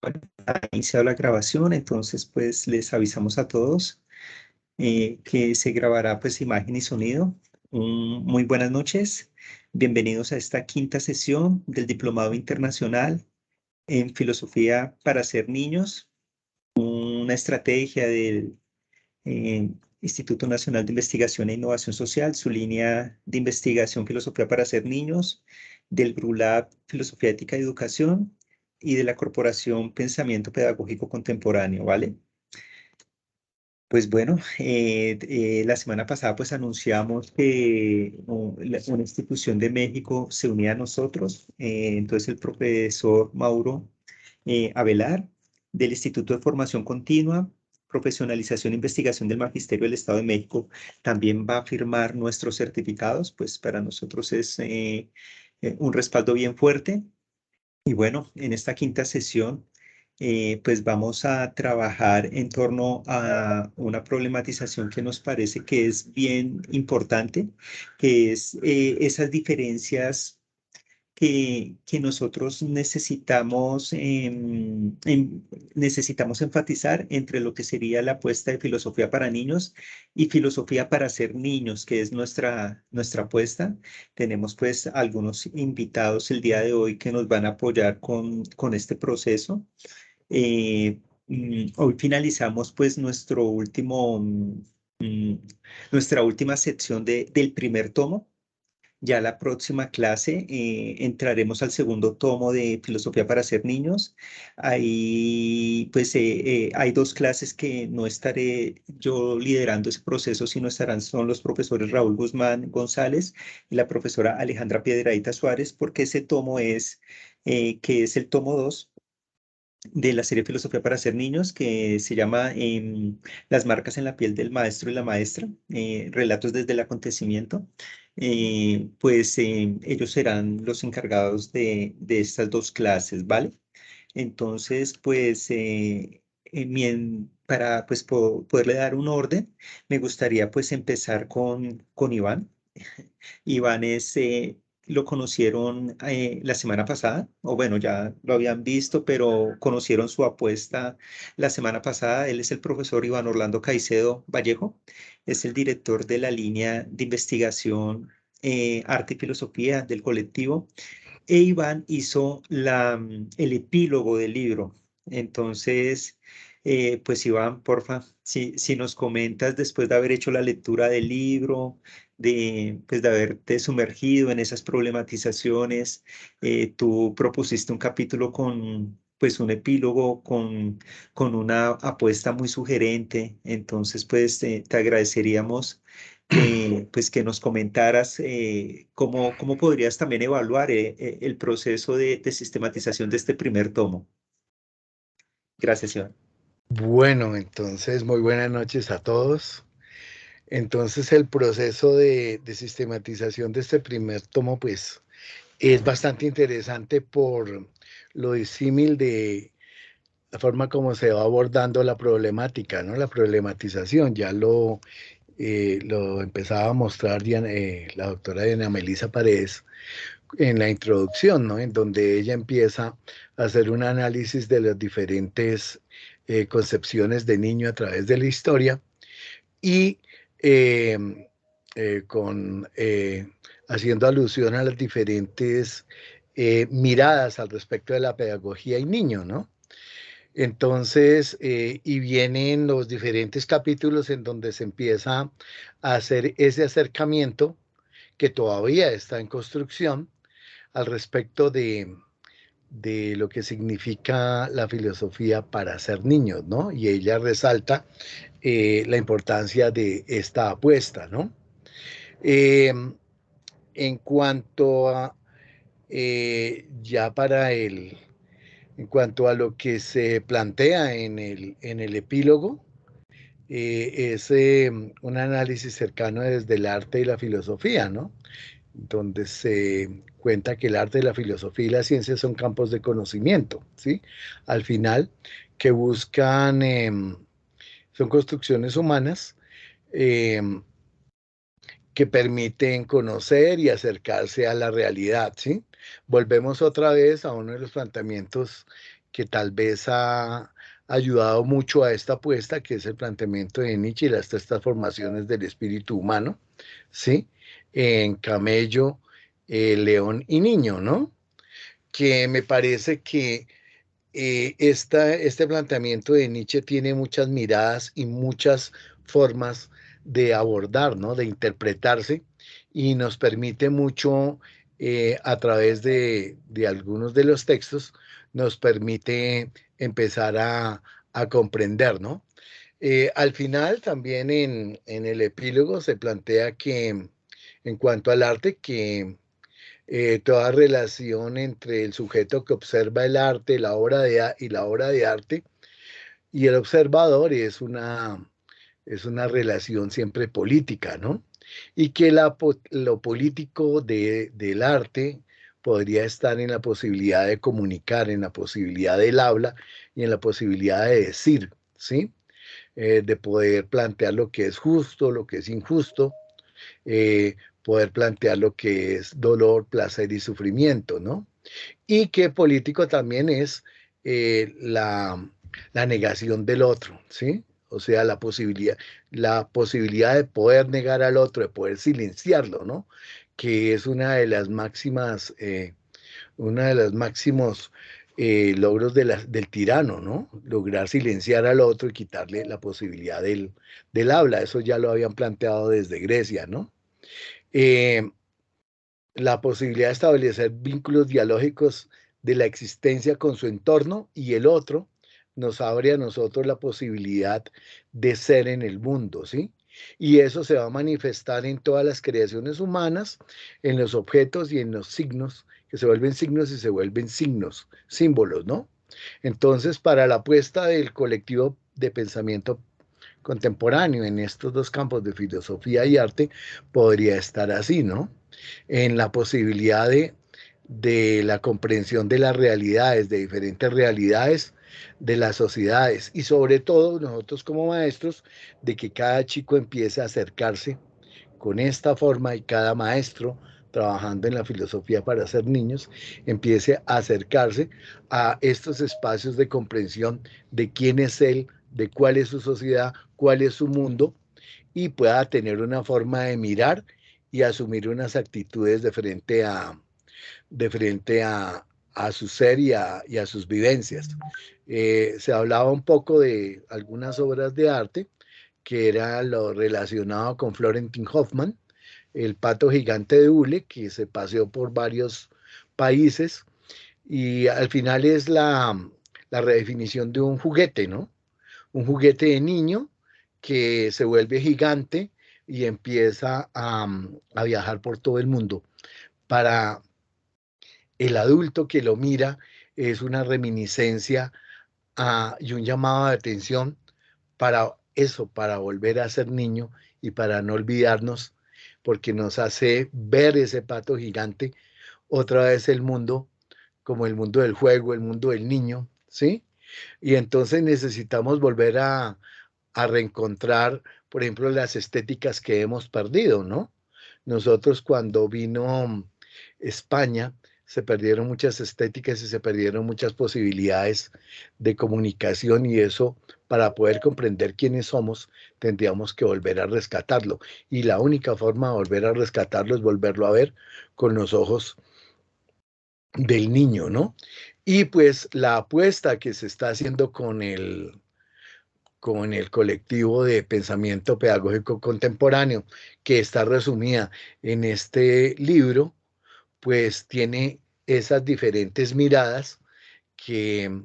Bueno, ha iniciado la grabación, entonces pues les avisamos a todos que se grabará pues imagen y sonido. Muy buenas noches, bienvenidos a esta quinta sesión del Diplomado Internacional en Filosofía para Ser Niños, una estrategia del Instituto Nacional de Investigación e Innovación Social, su línea de investigación Filosofía para Ser Niños, del GRULAB Filosofía, Ética y Educación y de la Corporación Pensamiento Pedagógico Contemporáneo, ¿vale? Pues bueno, la semana pasada pues anunciamos que una institución de México se unía a nosotros, entonces el profesor Mauro Avelar del Instituto de Formación Continua, Profesionalización e Investigación del Magisterio del Estado de México también va a firmar nuestros certificados, pues para nosotros es un respaldo bien fuerte. Y bueno, en esta quinta sesión, pues vamos a trabajar en torno a una problematización que nos parece que es bien importante, que es esas diferencias que nosotros necesitamos, necesitamos enfatizar entre lo que sería la apuesta de filosofía para niños y filosofía para ser niños, que es nuestra apuesta. Tenemos pues algunos invitados el día de hoy que nos van a apoyar con este proceso. Hoy finalizamos pues mm, nuestra última sección del primer tomo. Ya la próxima clase entraremos al segundo tomo de Filosofía para ser niños. Ahí pues hay dos clases que no estaré yo liderando ese proceso, sino son los profesores Raúl Guzmán González y la profesora Alejandra Piedradita Suárez, porque ese tomo que es el tomo 2 de la serie Filosofía para ser niños, que se llama Las marcas en la piel del maestro y la maestra, relatos desde el acontecimiento. Pues ellos serán los encargados de estas dos clases, ¿vale? Entonces, pues, para pues, poderle dar un orden, me gustaría pues empezar con Iván. Iván lo conocieron la semana pasada, o bueno, ya lo habían visto, pero conocieron su apuesta la semana pasada. Él es el profesor Iván Orlando Caicedo Vallejo, es el director de la línea de investigación Arte y Filosofía del colectivo, e Iván hizo el epílogo del libro. Entonces, pues Iván, porfa, si nos comentas después de haber hecho la lectura del libro, pues de haberte sumergido en esas problematizaciones, tú propusiste un capítulo con, pues un epílogo con una apuesta muy sugerente. Entonces, pues te agradeceríamos pues que nos comentaras cómo podrías también evaluar el proceso de sistematización de este primer tomo. Gracias, Iván. Bueno, entonces muy buenas noches a todos. Entonces el proceso de sistematización de este primer tomo pues es bastante interesante por lo disímil de la forma como se va abordando la problemática, ¿no? La problematización, ya lo empezaba a mostrar la doctora Diana Melissa Paredes en la introducción, ¿no? En donde ella empieza a hacer un análisis de las diferentes concepciones de niño a través de la historia y eh, con haciendo alusión a las diferentes miradas al respecto de la pedagogía y niño, ¿no? Entonces, y vienen los diferentes capítulos en donde se empieza a hacer ese acercamiento que todavía está en construcción al respecto de lo que significa la filosofía para ser niños, ¿no? Y ella resalta la importancia de esta apuesta, ¿no? Eh, en cuanto a, ya para en cuanto a lo que se plantea en el epílogo, es un análisis cercano desde el arte y la filosofía, ¿no? Donde se cuenta que el arte, la filosofía y la ciencia son campos de conocimiento, ¿sí? Al final, que buscan, son construcciones humanas eh, que permiten conocer y acercarse a la realidad, ¿sí? Volvemos otra vez a uno de los planteamientos que tal vez ha ayudado mucho a esta apuesta, que es el planteamiento de Nietzsche y las tres transformaciones del espíritu humano, ¿sí? En camello, león y niño, ¿no? Que me parece que este planteamiento de Nietzsche tiene muchas miradas y muchas formas de abordar, ¿no? De interpretarse y nos permite mucho a través de algunos de los textos, nos permite empezar a comprender, ¿no? Al final, también en el epílogo se plantea que en cuanto al arte, que toda relación entre el sujeto que observa el arte, y la obra de arte y el observador es una relación siempre política, ¿no? Y que lo político del arte podría estar en la posibilidad de comunicar, en la posibilidad del habla y en la posibilidad de decir, ¿sí? De poder plantear lo que es justo, lo que es injusto, poder plantear lo que es dolor, placer y sufrimiento, ¿no? Y que político también es la negación del otro, ¿sí? O sea, la posibilidad de poder negar al otro, de poder silenciarlo, ¿no? Que es una de las máximos logros del tirano, ¿no? Lograr silenciar al otro y quitarle la posibilidad del habla. Eso ya lo habían planteado desde Grecia, ¿no? Eh, la posibilidad de establecer vínculos dialógicos de la existencia con su entorno y el otro nos abre a nosotros la posibilidad de ser en el mundo, ¿sí? Y eso se va a manifestar en todas las creaciones humanas, en los objetos y en los signos, que se vuelven signos y se vuelven signos, símbolos, ¿no? Entonces, para la apuesta del colectivo de pensamiento contemporáneo en estos dos campos de filosofía y arte, podría estar así, ¿no? En la posibilidad de la comprensión de las realidades, de diferentes realidades de las sociedades y sobre todo nosotros como maestros, de que cada chico empiece a acercarse con esta forma y cada maestro trabajando en la filosofía para ser niños, empiece a acercarse a estos espacios de comprensión de quién es él, de cuál es su sociedad, cuál es su mundo, y pueda tener una forma de mirar y asumir unas actitudes de frente a su ser y a sus vivencias. Se hablaba un poco de algunas obras de arte, que era lo relacionado con Florentin Hoffmann, el pato gigante de hule, que se paseó por varios países y al final es la redefinición de un juguete, ¿no? Un juguete de niño que se vuelve gigante y empieza a viajar por todo el mundo. Para el adulto que lo mira es una reminiscencia y un llamado de atención para eso, para volver a ser niño y para no olvidarnos, porque nos hace ver ese pato gigante, otra vez el mundo, como el mundo del juego, el mundo del niño, ¿sí? Y entonces necesitamos volver a reencontrar, por ejemplo, las estéticas que hemos perdido, ¿no? Nosotros cuando vino España, se perdieron muchas estéticas y se perdieron muchas posibilidades de comunicación y eso, para poder comprender quiénes somos, tendríamos que volver a rescatarlo. Y la única forma de volver a rescatarlo es volverlo a ver con los ojos del niño, ¿no? Y pues la apuesta que se está haciendo con el colectivo de pensamiento pedagógico contemporáneo, que está resumida en este libro, pues tiene esas diferentes miradas que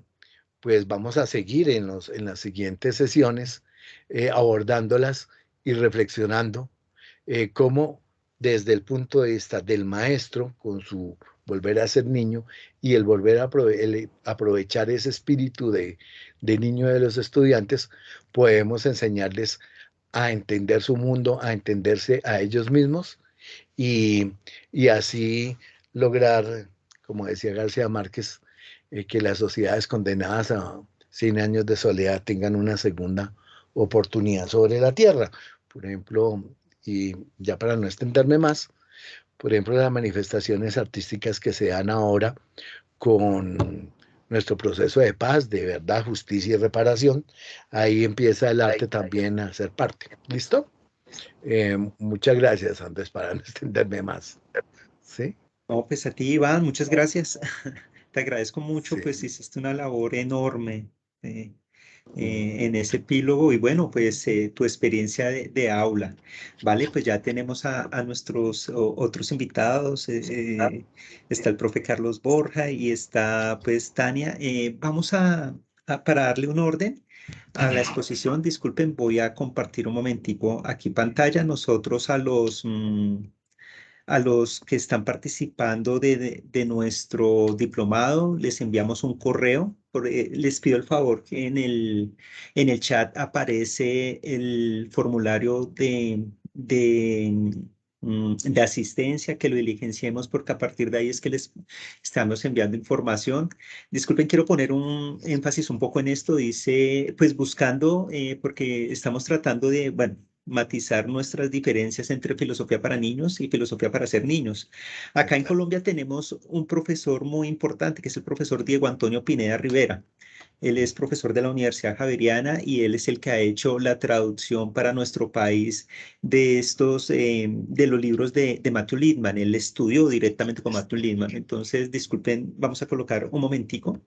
pues vamos a seguir en las siguientes sesiones abordándolas y reflexionando cómo desde el punto de vista del maestro, con su volver a ser niño y el volver a aprovechar ese espíritu de niño de los estudiantes, podemos enseñarles a entender su mundo, a entenderse a ellos mismos y, y así lograr, como decía García Márquez, que las sociedades condenadas a 100 años de soledad tengan una segunda oportunidad sobre la tierra. Por ejemplo, y ya para no extenderme más, por ejemplo, las manifestaciones artísticas que se dan ahora con nuestro proceso de paz, de verdad, justicia y reparación, ahí empieza el arte también a ser parte. ¿Listo? Muchas gracias, Andrés, para no extenderme más. ¿Sí? No, pues a ti, Iván, muchas gracias. Te agradezco mucho, Sí. pues hiciste una labor enorme eh, en ese epílogo y bueno, pues tu experiencia de aula, ¿vale? Pues ya tenemos a nuestros otros invitados, está el profe Carlos Borja y está pues Tania. Vamos para darle un orden a la exposición, disculpen, voy a compartir un momentico aquí pantalla, nosotros a los que están participando de nuestro diplomado, les enviamos un correo. Les pido el favor que en el chat aparece el formulario de asistencia, que lo diligenciemos porque a partir de ahí es que les estamos enviando información. Disculpen, quiero poner un énfasis un poco en esto. Dice, pues buscando, porque estamos tratando de, bueno, matizar nuestras diferencias entre filosofía para niños y filosofía para ser niños. Acá en Exacto. Colombia tenemos un profesor muy importante, que es el profesor Diego Antonio Pineda Rivera. Él es profesor de la Universidad Javeriana y él es el que ha hecho la traducción para nuestro país de de los libros de Matthew Lipman. Él estudió directamente con Matthew Lipman. Entonces, disculpen, vamos a colocar un momentico.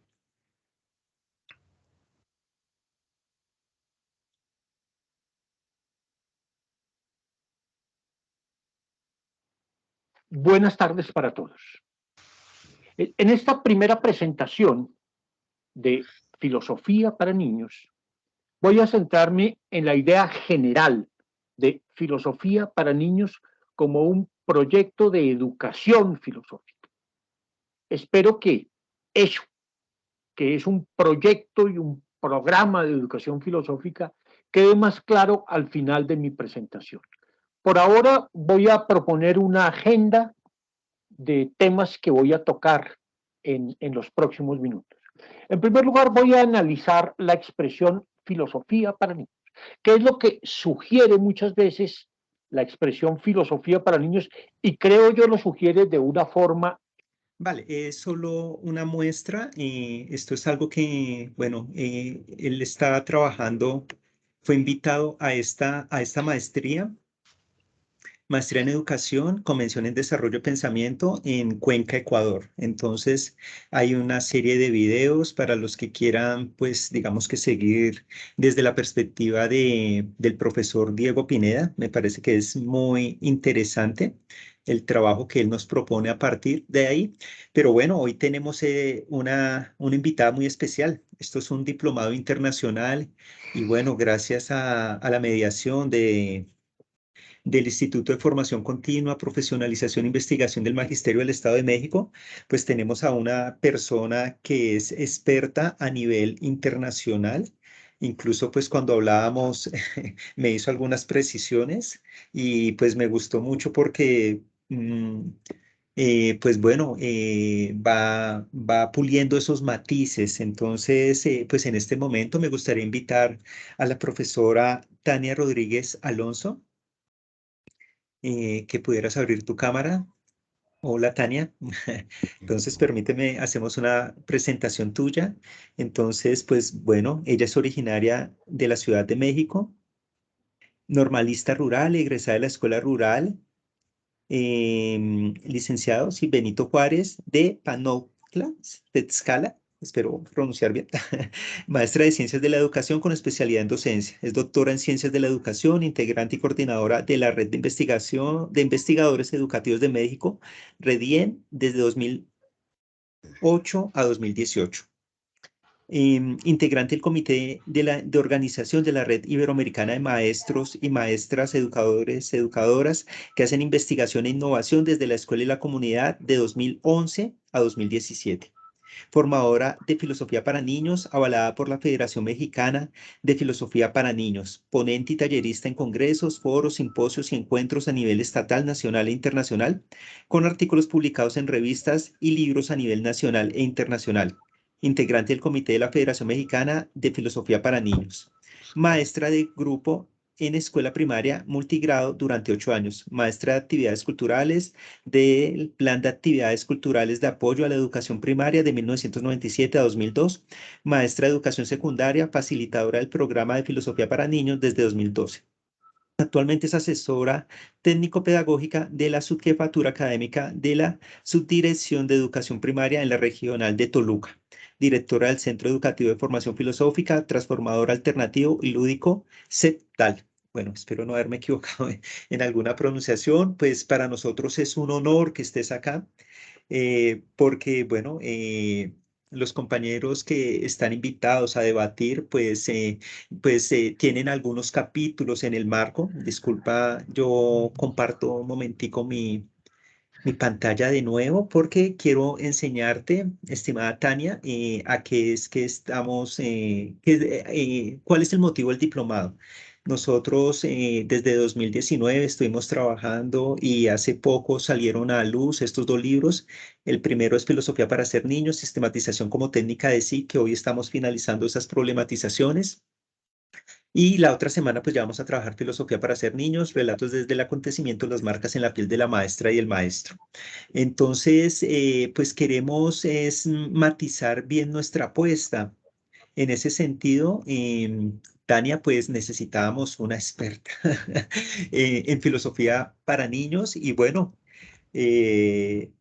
Buenas tardes para todos. En esta primera presentación de filosofía para niños, voy a centrarme en la idea general de filosofía para niños como un proyecto de educación filosófica. Espero que eso, que es un proyecto y un programa de educación filosófica, quede más claro al final de mi presentación. Por ahora voy a proponer una agenda de temas que voy a tocar en los próximos minutos. En primer lugar, voy a analizar la expresión filosofía para niños, que es lo que sugiere muchas veces la expresión filosofía para niños y creo yo lo sugiere de una forma. Vale, es solo una muestra. Esto es algo que, bueno, él está trabajando, fue invitado a esta maestría. Maestría en Educación, Convención en Desarrollo de Pensamiento en Cuenca, Ecuador. Entonces, hay una serie de videos para los que quieran, pues, digamos que seguir desde la perspectiva del profesor Diego Pineda. Me parece que es muy interesante el trabajo que él nos propone a partir de ahí. Pero bueno, hoy tenemos una invitada muy especial. Esto es un diplomado internacional y bueno, gracias a la mediación del Instituto de Formación Continua, Profesionalización e Investigación del Magisterio del Estado de México, pues tenemos a una persona que es experta a nivel internacional. Incluso pues cuando hablábamos me hizo algunas precisiones y pues me gustó mucho porque pues bueno, va puliendo esos matices. Entonces, pues en este momento me gustaría invitar a la profesora Tania Rodríguez Alonso, que pudieras abrir tu cámara. Hola, Tania. Entonces, permíteme, hacemos una presentación tuya. Entonces, pues bueno, ella es originaria de la Ciudad de México, normalista rural, egresada de la Escuela Rural, licenciado, sí, Benito Juárez de Panocla, Tlaxcala, espero pronunciar bien, maestra de Ciencias de la Educación con especialidad en docencia. Es doctora en Ciencias de la Educación, integrante y coordinadora de la Red de Investigación de Investigadores Educativos de México, REDIEM, desde 2008 a 2018. Integrante del comité de organización de la Red Iberoamericana de Maestros y Maestras, Educadores, Educadoras, que hacen investigación e innovación desde la escuela y la comunidad de 2011 a 2017. Formadora de Filosofía para Niños, avalada por la Federación Mexicana de Filosofía para Niños. Ponente y tallerista en congresos, foros, simposios y encuentros a nivel estatal, nacional e internacional, con artículos publicados en revistas y libros a nivel nacional e internacional. Integrante del Comité de la Federación Mexicana de Filosofía para Niños. Maestra de grupo en escuela primaria multigrado durante 8 años, maestra de actividades culturales del Plan de Actividades Culturales de Apoyo a la Educación Primaria de 1997 a 2002, maestra de educación secundaria, facilitadora del programa de filosofía para niños desde 2012. Actualmente es asesora técnico-pedagógica de la Subjefatura Académica de la Subdirección de Educación Primaria en la Regional de Toluca, directora del Centro Educativo de Formación Filosófica, Transformador Alternativo y Lúdico, CEPTAL. Bueno, espero no haberme equivocado en alguna pronunciación, pues para nosotros es un honor que estés acá, porque, bueno, los compañeros que están invitados a debatir, pues tienen algunos capítulos en el marco. Disculpa, yo comparto un momentico mi pantalla de nuevo porque quiero enseñarte, estimada Tania, a qué es que estamos, cuál es el motivo del diplomado. Nosotros desde 2019 estuvimos trabajando y hace poco salieron a luz estos 2 libros. El primero es Filosofía para ser niños, sistematización como técnica de sí, que hoy estamos finalizando esas problematizaciones. Y la otra semana pues ya vamos a trabajar Filosofía para ser niños, relatos desde el acontecimiento, las marcas en la piel de la maestra y el maestro. Entonces, pues queremos es matizar bien nuestra apuesta. En ese sentido, Tania, pues necesitábamos una experta en filosofía para niños y bueno, eh,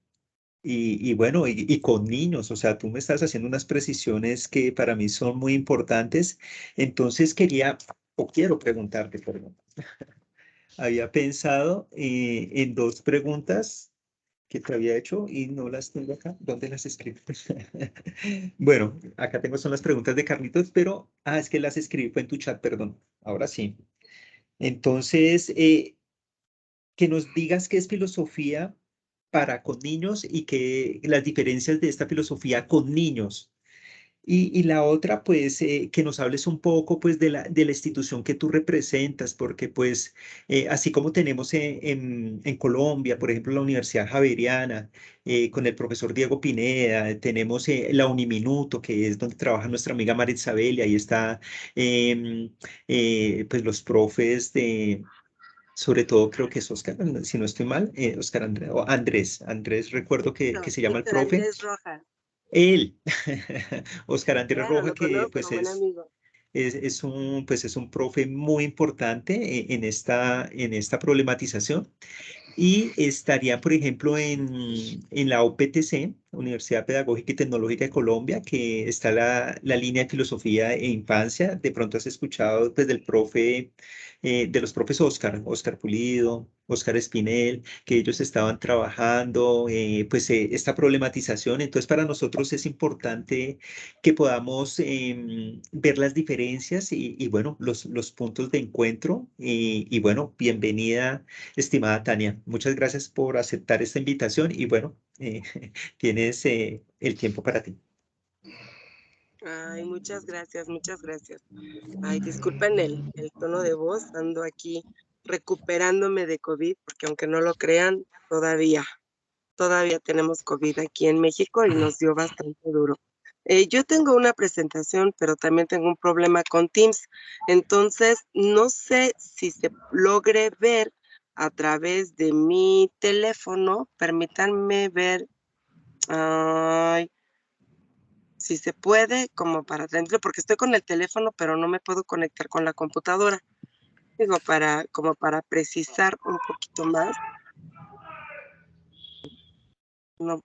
y con niños, o sea, tú me estás haciendo unas precisiones que para mí son muy importantes. Entonces quería, o quiero preguntarte, perdón, había pensado en 2 preguntas que te había hecho y no las tengo acá. ¿Dónde las escribí? Bueno, acá tengo son las preguntas de Carlitos, pero, es que las escribí fue en tu chat, perdón. Ahora sí. Entonces, que nos digas qué es filosofía para con niños y que las diferencias de esta filosofía con niños. Y la otra, pues, que nos hables un poco, pues, de la institución que tú representas, porque, pues, así como tenemos en Colombia, por ejemplo, la Universidad Javeriana, con el profesor Diego Pineda, tenemos la Uniminuto, que es donde trabaja nuestra amiga María Isabel, y ahí está, pues, los profes de, sobre todo creo que es Oscar, si no estoy mal, Oscar o Andrés, recuerdo que se llama el Víctor profe. Andrés Rojas. Él, Oscar Andrés Claro, Roja, lo que conozco, pues buen amigo. es un profe muy importante en esta problematización. Y estaría, por ejemplo, en la UPTC, Universidad Pedagógica y Tecnológica de Colombia, que está la línea de filosofía e infancia. De pronto has escuchado pues, de los profes Oscar Pulido, Oscar Espinel, que ellos estaban trabajando esta problematización. Entonces, para nosotros es importante que podamos ver las diferencias y bueno, los puntos de encuentro. Y bueno, bienvenida, estimada Tania. Muchas gracias por aceptar esta invitación y bueno, tienes el tiempo para ti. Ay, muchas gracias, muchas gracias. Ay, disculpen el tono de voz, ando aquí recuperándome de COVID, porque aunque no lo crean, todavía tenemos COVID aquí en México y nos dio bastante duro. Yo tengo una presentación, pero también tengo un problema con Teams. Entonces, no sé si se logre ver a través de mi teléfono. Permítanme ver, ay, si se puede, como para dentro, porque estoy con el teléfono, pero no me puedo conectar con la computadora. Digo, como para precisar un poquito más.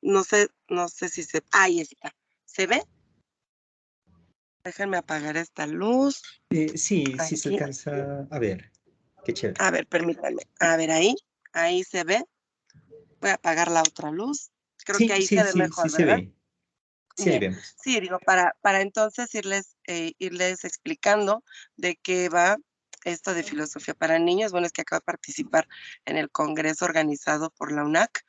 No sé si ahí está. ¿Se ve? Déjenme apagar esta luz. Sí se Aquí. alcanza a ver. Qué chévere. A ver, permítanme. A ver, ahí se ve. Voy a apagar la otra luz. Creo que Sí, ahí sí, se ve sí, sí mejor, se ¿verdad? ve. Sí, ahí Bien. vemos. Sí, digo, para entonces irles explicando de qué va esto de filosofía para niños. Bueno, es que acabo de participar en el congreso organizado por la UNAC.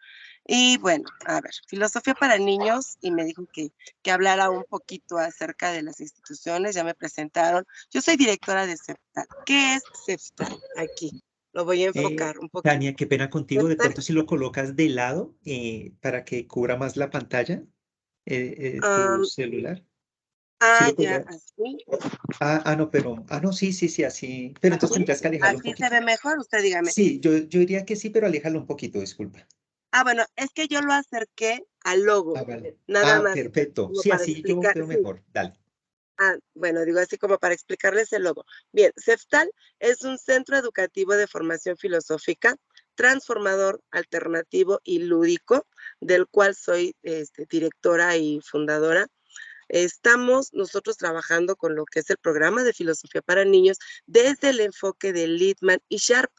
Y bueno, a ver, filosofía para niños, y me dijo que hablara un poquito acerca de las instituciones, ya me presentaron. Yo soy directora de CEPTAL. ¿Qué es CEPTAL? Aquí, lo voy a enfocar un poquito. Tania, qué pena contigo. De CEPTAL, pronto si lo colocas de lado para que cubra más la pantalla, tu am, celular. ¿Sí Ah, lo ya, podría? así. No, pero, no, sí, sí, sí, así. Pero entonces ¿Así? tendrías que alejarlo un ¿Así se poquito. ve mejor? Usted dígame. Sí, yo diría que sí, pero aléjalo un poquito, disculpa. Bueno, es que yo lo acerqué al logo, Vale. nada más, Perfecto. como Sí, para así yo explicar, veo sí. mejor. Dale. Bueno, digo así como para explicarles el logo. Bien, CEFTAL es un centro educativo de formación filosófica, transformador, alternativo y lúdico, del cual soy directora y fundadora. Estamos nosotros trabajando con lo que es el programa de filosofía para niños desde el enfoque de Littman y Sharp,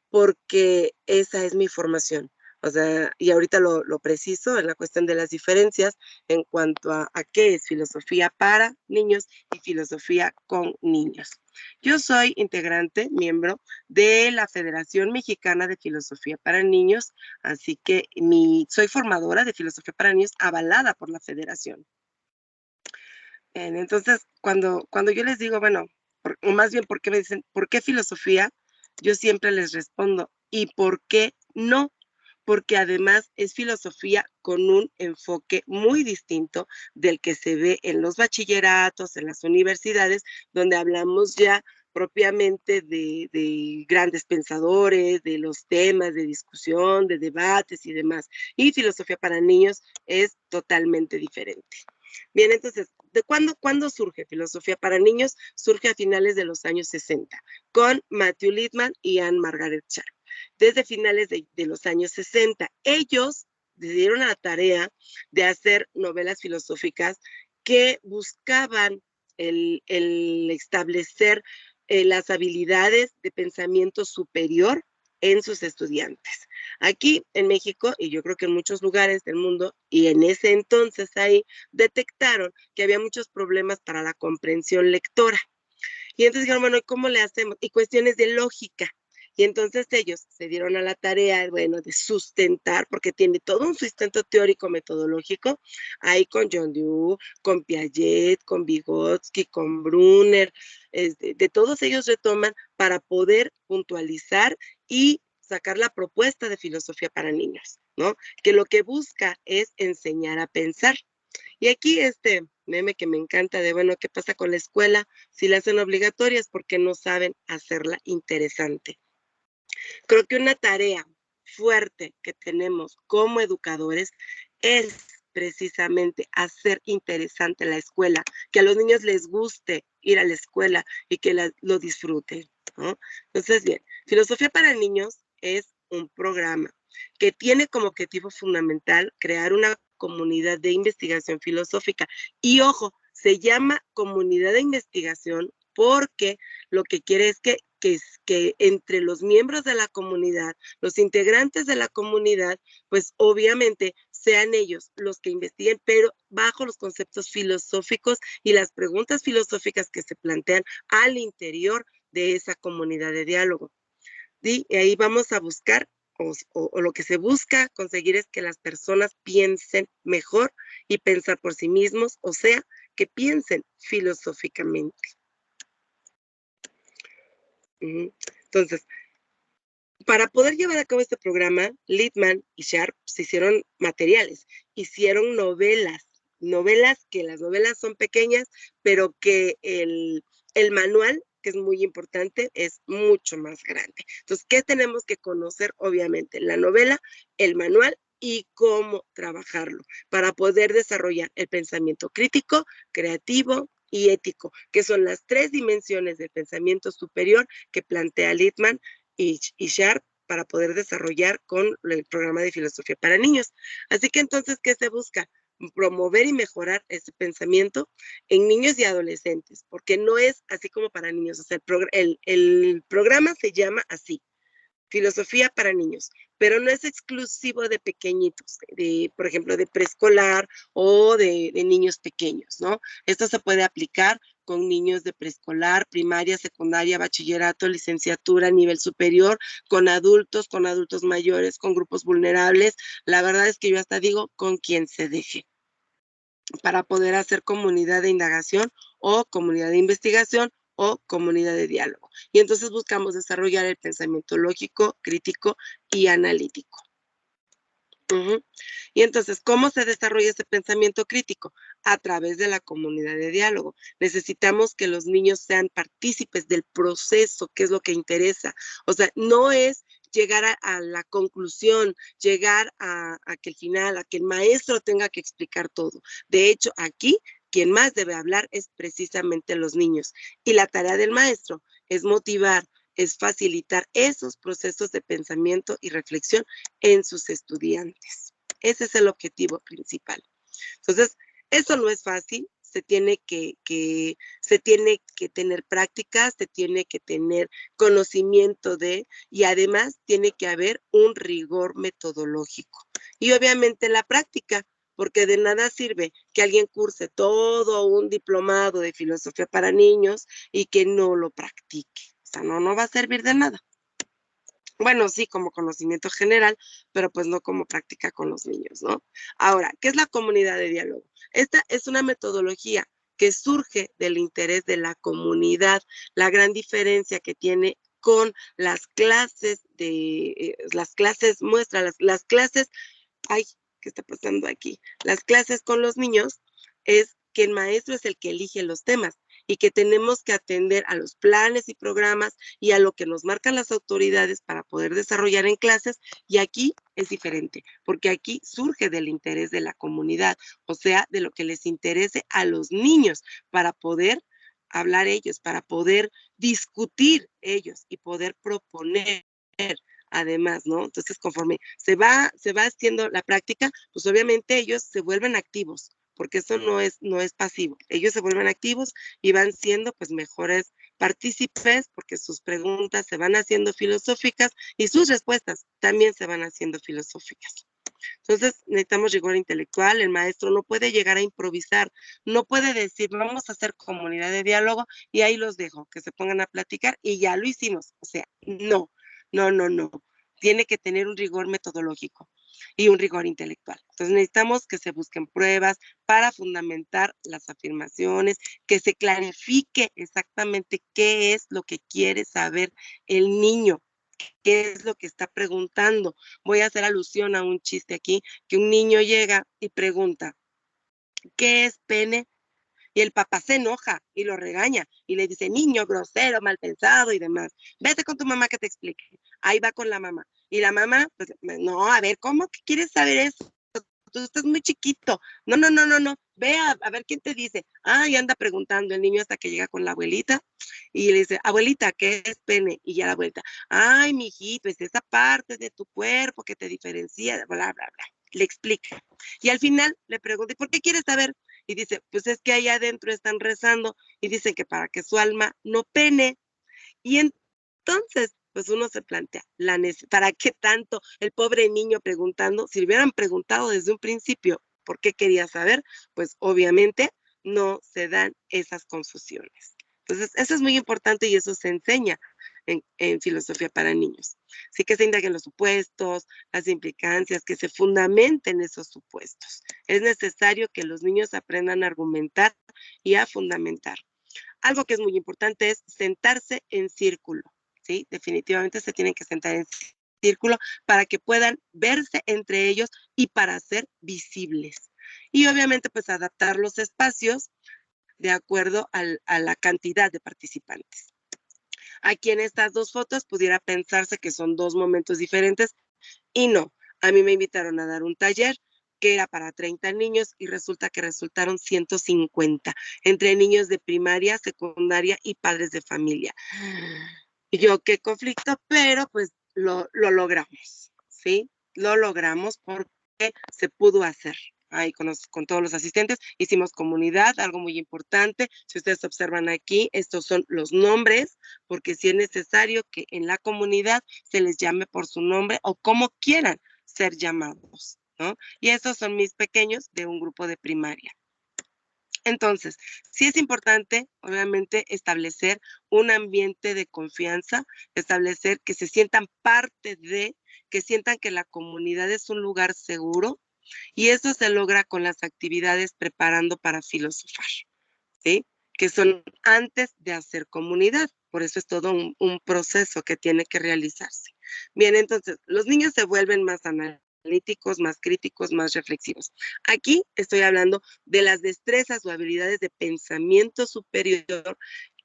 porque esa es mi formación. O sea, y ahorita lo preciso en la cuestión de las diferencias en cuanto a qué es filosofía para niños y filosofía con niños. Yo soy integrante, miembro de la Federación Mexicana de Filosofía para Niños, así que soy formadora de filosofía para niños avalada por la federación. Entonces, cuando yo les digo, bueno, o más bien, ¿por qué me dicen, ¿por qué filosofía? Yo siempre les respondo, ¿y por qué no? Porque además es filosofía con un enfoque muy distinto del que se ve en los bachilleratos, en las universidades, donde hablamos ya propiamente de grandes pensadores, de los temas de discusión, de debates y demás. Y filosofía para niños es totalmente diferente. Bien, entonces, ¿de cuándo surge filosofía para niños? Surge a finales de los años 60, con Matthew Littman y Anne Margaret Sharp. Desde finales de los años 60, ellos se dieron a la tarea de hacer novelas filosóficas que buscaban el establecer las habilidades de pensamiento superior en sus estudiantes. Aquí en México, y yo creo que en muchos lugares del mundo, y en ese entonces ahí, detectaron que había muchos problemas para la comprensión lectora. Y entonces dijeron, bueno, ¿y cómo le hacemos? Y cuestiones de lógica. Y entonces ellos se dieron a la tarea, bueno, de sustentar, porque tiene todo un sustento teórico metodológico, ahí con John Dewey, con Piaget, con Vygotsky, con Brunner, de todos ellos retoman para poder puntualizar y sacar la propuesta de filosofía para niños, ¿no? Que lo que busca es enseñar a pensar. Y aquí este meme que me encanta de, bueno, ¿qué pasa con la escuela? Si la hacen obligatorias porque no saben hacerla interesante. Creo que una tarea fuerte que tenemos como educadores es precisamente hacer interesante la escuela, que a los niños les guste ir a la escuela y que lo disfruten, ¿no? Entonces, bien, Filosofía para Niños es un programa que tiene como objetivo fundamental crear una comunidad de investigación filosófica. Y ojo, se llama comunidad de investigación porque lo que quiere es que entre los miembros de la comunidad, los integrantes de la comunidad, pues obviamente sean ellos los que investiguen, pero bajo los conceptos filosóficos y las preguntas filosóficas que se plantean al interior de esa comunidad de diálogo. Y ahí vamos a buscar, o lo que se busca conseguir es que las personas piensen mejor y pensar por sí mismos, o sea, que piensen filosóficamente. Entonces, para poder llevar a cabo este programa, Littman y Sharp se hicieron materiales, hicieron novelas que las novelas son pequeñas, pero que el manual, que es muy importante, es mucho más grande. Entonces, ¿qué tenemos que conocer? Obviamente, la novela, el manual y cómo trabajarlo para poder desarrollar el pensamiento crítico, creativo y ético, que son las tres dimensiones del pensamiento superior que plantea Littman y Sharp para poder desarrollar con el programa de filosofía para niños. Así que entonces, ¿qué se busca? Promover y mejorar ese pensamiento en niños y adolescentes, porque no es así como para niños. O sea, el programa se llama así, Filosofía para Niños, pero no es exclusivo de pequeñitos, por ejemplo, de preescolar o de niños pequeños, ¿no? Esto se puede aplicar con niños de preescolar, primaria, secundaria, bachillerato, licenciatura, nivel superior, con adultos mayores, con grupos vulnerables. La verdad es que yo hasta digo con quien se deje, para poder hacer comunidad de indagación o comunidad de investigación o comunidad de diálogo. Y entonces buscamos desarrollar el pensamiento lógico, crítico y analítico. Ujú. Y entonces, ¿cómo se desarrolla ese pensamiento crítico? A través de la comunidad de diálogo. Necesitamos que los niños sean partícipes del proceso, que es lo que interesa. O sea, no es llegar a la conclusión, llegar a que el final, a que el maestro tenga que explicar todo. De hecho, aquí quien más debe hablar es precisamente los niños. Y la tarea del maestro es motivar, es facilitar esos procesos de pensamiento y reflexión en sus estudiantes. Ese es el objetivo principal. Entonces, eso no es fácil, se tiene que tener práctica, se tiene que tener conocimiento de, y además tiene que haber un rigor metodológico. Y obviamente la práctica, porque de nada sirve que alguien curse todo un diplomado de filosofía para niños y que no lo practique. O sea, no va a servir de nada. Bueno, sí, como conocimiento general, pero pues no como práctica con los niños, ¿no? Ahora, ¿qué es la comunidad de diálogo? Esta es una metodología que surge del interés de la comunidad. La gran diferencia que tiene con las clases las clases, ay, ¿qué está pasando aquí? Las clases con los niños es que el maestro es el que elige los temas y que tenemos que atender a los planes y programas y a lo que nos marcan las autoridades para poder desarrollar en clases. Y aquí es diferente, porque aquí surge del interés de la comunidad, o sea, de lo que les interese a los niños para poder hablar ellos, para poder discutir ellos y poder proponer además, ¿no? Entonces, conforme se va haciendo la práctica, pues obviamente ellos se vuelven activos, porque eso no es pasivo. Ellos se vuelven activos y van siendo pues mejores partícipes porque sus preguntas se van haciendo filosóficas y sus respuestas también se van haciendo filosóficas. Entonces necesitamos rigor intelectual, el maestro no puede llegar a improvisar, no puede decir vamos a hacer comunidad de diálogo y ahí los dejo, que se pongan a platicar y ya lo hicimos. O sea, no. Tiene que tener un rigor metodológico y un rigor intelectual. Entonces necesitamos que se busquen pruebas para fundamentar las afirmaciones, que se clarifique exactamente qué es lo que quiere saber el niño, qué es lo que está preguntando. Voy a hacer alusión a un chiste aquí, que un niño llega y pregunta, ¿qué es pene? Y el papá se enoja y lo regaña y le dice, niño grosero, mal pensado y demás. Vete con tu mamá que te explique. Ahí va con la mamá. Y la mamá, pues, no, a ver, ¿cómo que quieres saber eso? Tú estás muy chiquito. No. Ve a ver quién te dice. Y anda preguntando el niño hasta que llega con la abuelita y le dice, abuelita, ¿qué es pene? Y ya la abuelita, ay, mijito, es esa parte de tu cuerpo que te diferencia, bla, bla, bla. Le explica. Y al final le pregunta, ¿por qué quieres saber? Y dice, pues es que ahí adentro están rezando y dicen que para que su alma no pene. Y entonces, pues uno se plantea, ¿para qué tanto el pobre niño preguntando? Si le hubieran preguntado desde un principio por qué quería saber, pues obviamente no se dan esas confusiones. Entonces, eso es muy importante y eso se enseña en filosofía para niños. Sí, que se indaguen los supuestos, las implicancias, que se fundamenten esos supuestos. Es necesario que los niños aprendan a argumentar y a fundamentar. Algo que es muy importante es sentarse en círculo, ¿sí? Definitivamente se tienen que sentar en círculo para que puedan verse entre ellos y para ser visibles. Y obviamente, pues adaptar los espacios de acuerdo a la cantidad de participantes. Aquí en estas dos fotos pudiera pensarse que son dos momentos diferentes y no. A mí me invitaron a dar un taller que era para 30 niños y resulta que resultaron 150, entre niños de primaria, secundaria y padres de familia. Y yo, qué conflicto, pero pues lo logramos, ¿sí? Lo logramos porque se pudo hacer. Ahí con todos los asistentes hicimos comunidad, algo muy importante. Si ustedes observan aquí, estos son los nombres, porque si es necesario que en la comunidad se les llame por su nombre o como quieran ser llamados, ¿no? Y estos son mis pequeños de un grupo de primaria. Entonces, sí es importante, obviamente, establecer un ambiente de confianza, establecer que se sientan parte de, que sientan que la comunidad es un lugar seguro, y eso se logra con las actividades preparando para filosofar, ¿sí? Que son antes de hacer comunidad. Por eso es todo un proceso que tiene que realizarse. Bien, entonces, los niños se vuelven más analíticos, más críticos, más reflexivos. Aquí estoy hablando de las destrezas o habilidades de pensamiento superior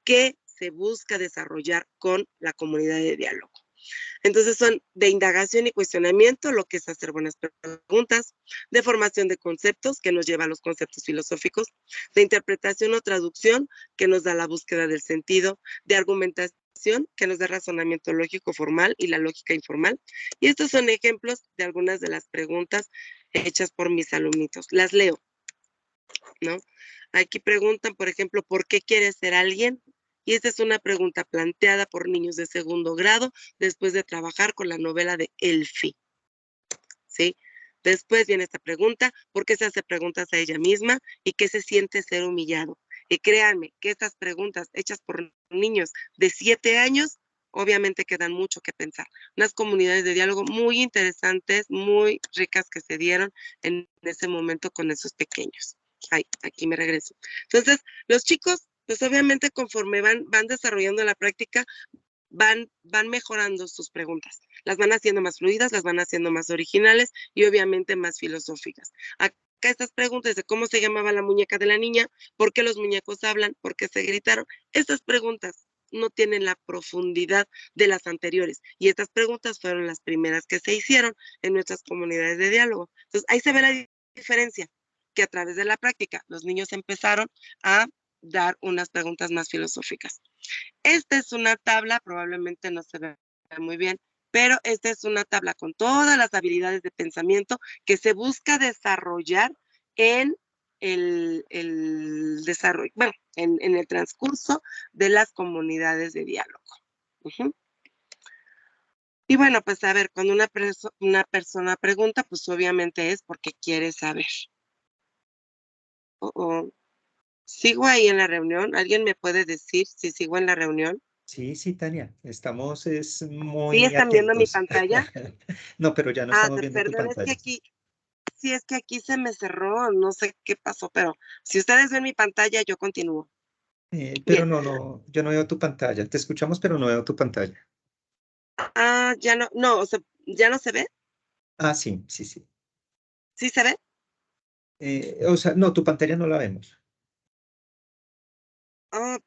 que se busca desarrollar con la comunidad de diálogo. Entonces son de indagación y cuestionamiento, lo que es hacer buenas preguntas, de formación de conceptos, que nos lleva a los conceptos filosóficos, de interpretación o traducción, que nos da la búsqueda del sentido, de argumentación, que nos da razonamiento lógico formal y la lógica informal. Y estos son ejemplos de algunas de las preguntas hechas por mis alumnitos. Las leo, ¿no? Aquí preguntan, por ejemplo, ¿por qué quieres ser alguien? Y esta es una pregunta planteada por niños de segundo grado después de trabajar con la novela de Elfi, ¿sí? Después viene esta pregunta, ¿por qué se hace preguntas a ella misma y qué se siente ser humillado? Y créanme que estas preguntas hechas por niños de 7 años obviamente quedan mucho que pensar. Unas comunidades de diálogo muy interesantes, muy ricas que se dieron en ese momento con esos pequeños. Ay, aquí me regreso. Entonces, los chicos, pues obviamente conforme van desarrollando la práctica, van mejorando sus preguntas. Las van haciendo más fluidas, las van haciendo más originales y obviamente más filosóficas. Acá estas preguntas de cómo se llamaba la muñeca de la niña, por qué los muñecos hablan, por qué se gritaron, estas preguntas no tienen la profundidad de las anteriores. Y estas preguntas fueron las primeras que se hicieron en nuestras comunidades de diálogo. Entonces, ahí se ve la diferencia, que a través de la práctica los niños empezaron a dar unas preguntas más filosóficas. Esta es una tabla, probablemente no se ve muy bien, pero esta es una tabla con todas las habilidades de pensamiento que se busca desarrollar en el desarrollo, bueno, en el transcurso de las comunidades de diálogo. Y bueno, pues a ver, cuando una persona pregunta, pues obviamente es porque quiere saber. ¿Sigo ahí en la reunión? ¿Alguien me puede decir si sigo en la reunión? Sí, sí, Tania, estamos ¿Sí muy están viendo mi atentos. pantalla? No, pero ya no estamos viendo tu Perdón, pantalla. es que aquí se me cerró, no sé qué pasó, pero si ustedes ven mi pantalla, yo continúo. Pero Bien. no, yo no veo tu pantalla. Te escuchamos, pero no veo tu pantalla. Ya no, o sea, ¿ya no se ve? Ah, sí, sí, sí. ¿Sí se ve? O sea, no, tu pantalla no la vemos.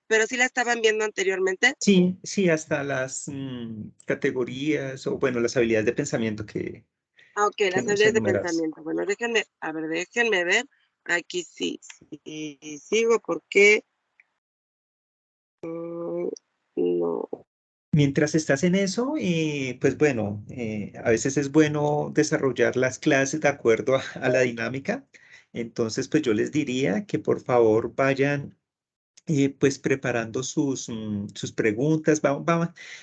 Pero sí la estaban viendo anteriormente. Sí, sí, hasta las categorías o, bueno, las habilidades de pensamiento Ok, que las nos habilidades de enumeras. pensamiento. Bueno, déjenme ver. Aquí sí sigo porque no. Mientras estás en eso, pues bueno, a veces es bueno desarrollar las clases de acuerdo a la dinámica. Entonces, pues yo les diría que por favor vayan pues preparando sus preguntas.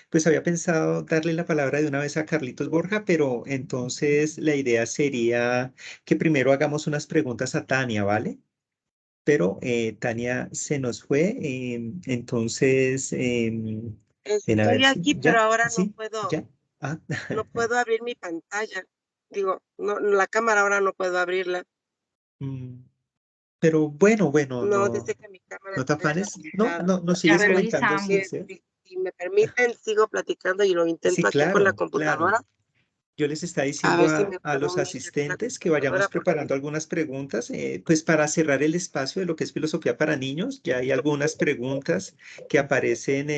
Pues había pensado darle la palabra de una vez a Carlitos Borja, pero entonces la idea sería que primero hagamos unas preguntas a Tania, ¿vale? Pero Tania se nos fue, entonces, ven a ver Estoy si, aquí, pero ya, ahora sí, ya. Ah, no puedo abrir mi pantalla. Digo, no, la cámara ahora no puedo abrirla. mm, pero bueno, No, dice que mi cámara no te está afanes, no, desactivada. no Ya sigues Bueno, comentando revisamos. sin ser. si me permiten, sigo platicando y lo Sí, intento aquí con la claro, claro. computadora. Yo les estaba A diciendo ver si me a puedo los unir aquí a la asistentes que vayamos computadora porque preparando algunas preguntas, pues para cerrar el espacio de lo que es filosofía para niños. Ya hay algunas preguntas que aparecen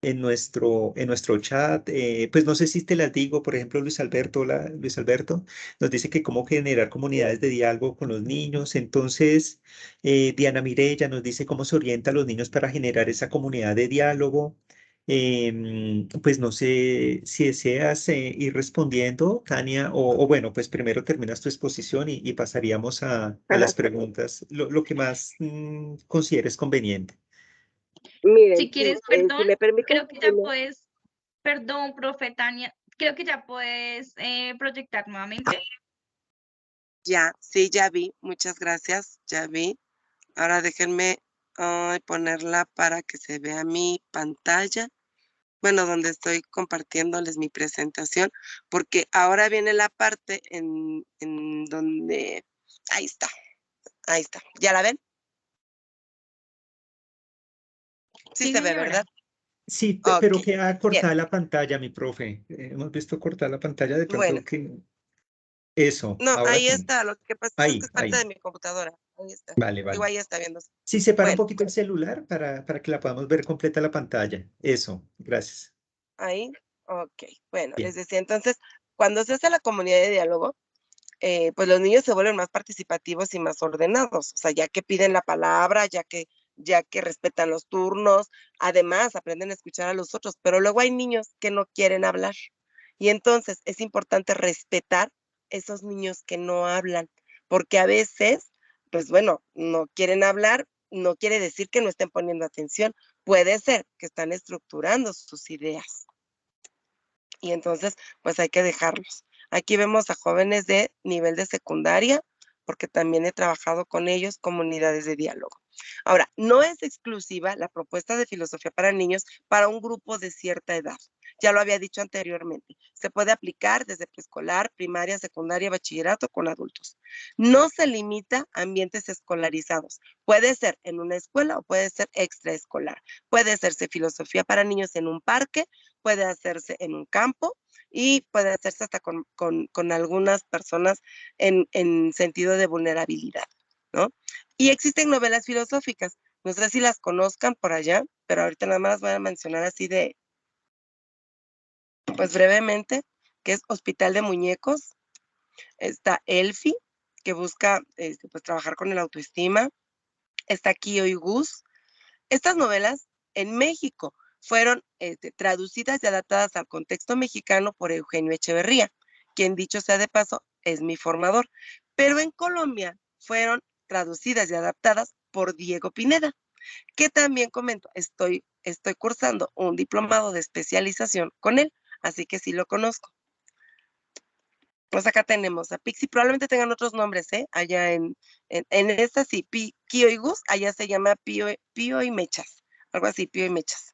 en nuestro chat. Pues no sé si te las digo, por ejemplo, Luis Alberto, Luis Alberto nos dice que cómo generar comunidades de diálogo con los niños. Entonces, Diana Mireya nos dice cómo se orienta a los niños para generar esa comunidad de diálogo. Pues no sé si deseas ir respondiendo, Tania, o bueno, pues primero terminas tu exposición y pasaríamos a las preguntas, lo que más consideres conveniente. miren, Si sí, quieres, perdón, si me permiten creo que ya terminar. puedes, perdón, profe Tania, creo que ya puedes proyectar nuevamente. Ya, sí, ya vi, muchas gracias, ya vi. Ahora déjenme ponerla para que se vea mi pantalla. Bueno, donde estoy compartiéndoles mi presentación, porque ahora viene la parte en donde, ahí está, ¿ya la ven? Sí Sí, se ve, ¿verdad? señora. Sí, Ok, pero queda bien, cortada la pantalla, mi profe. Hemos visto cortada la pantalla de bueno, pronto que... Eso, No, ahora ahí sí. está. Lo que pasa es que Ahí, es parte ahí. de mi computadora. Ahí está. Vale, Digo, vale. ahí está viéndose. Sí, separa un Bueno, poquito el celular para que la podamos ver completa la pantalla. Eso, gracias. ahí. Ok. Bueno, les Bien. decía entonces, cuando se hace la comunidad de diálogo, pues los niños se vuelven más participativos y más ordenados, o sea, ya que piden la palabra, ya que respetan los turnos, además aprenden a escuchar a los otros, pero luego hay niños que no quieren hablar. Y entonces es importante respetar esos niños que no hablan, porque a veces, pues bueno, no quieren hablar, no quiere decir que no estén poniendo atención, puede ser que están estructurando sus ideas. Y entonces, pues hay que dejarlos. Aquí vemos a jóvenes de nivel de secundaria, porque también he trabajado con ellos, comunidades de diálogo. Ahora, no es exclusiva la propuesta de filosofía para niños para un grupo de cierta edad. Ya lo había dicho anteriormente. Se puede aplicar desde preescolar, primaria, secundaria, bachillerato con adultos. No se limita a ambientes escolarizados. Puede ser en una escuela o puede ser extraescolar. Puede hacerse filosofía para niños en un parque, puede hacerse en un campo y puede hacerse hasta con algunas personas en sentido de vulnerabilidad, ¿no? Y existen novelas filosóficas, no sé si las conozcan por allá, pero ahorita nada más las voy a mencionar así de, pues brevemente, que es Hospital de Muñecos, está Elfie, que busca pues, trabajar con el autoestima, está Kio y Gus. Estas novelas en México fueron traducidas y adaptadas al contexto mexicano por Eugenio Echeverría, quien dicho sea de paso es mi formador, pero en Colombia fueron traducidas y adaptadas por Diego Pineda, que también comento, estoy cursando un diplomado de especialización con él, así que sí lo conozco. Pues acá tenemos a Pixie, probablemente tengan otros nombres, allá en esta sí, Kio y Gus, allá se llama Pío y Mechas, algo así, Pío y Mechas.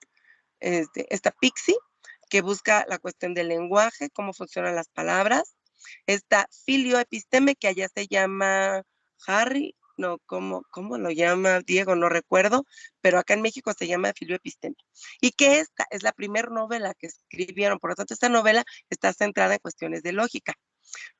Está Pixie, que busca la cuestión del lenguaje, cómo funcionan las palabras. Está Filio Episteme, que allá se llama Harry, no, ¿cómo lo llama Diego? No recuerdo, pero acá en México se llama Filio Episteme. Y que esta es la primera novela que escribieron, por lo tanto, esta novela está centrada en cuestiones de lógica.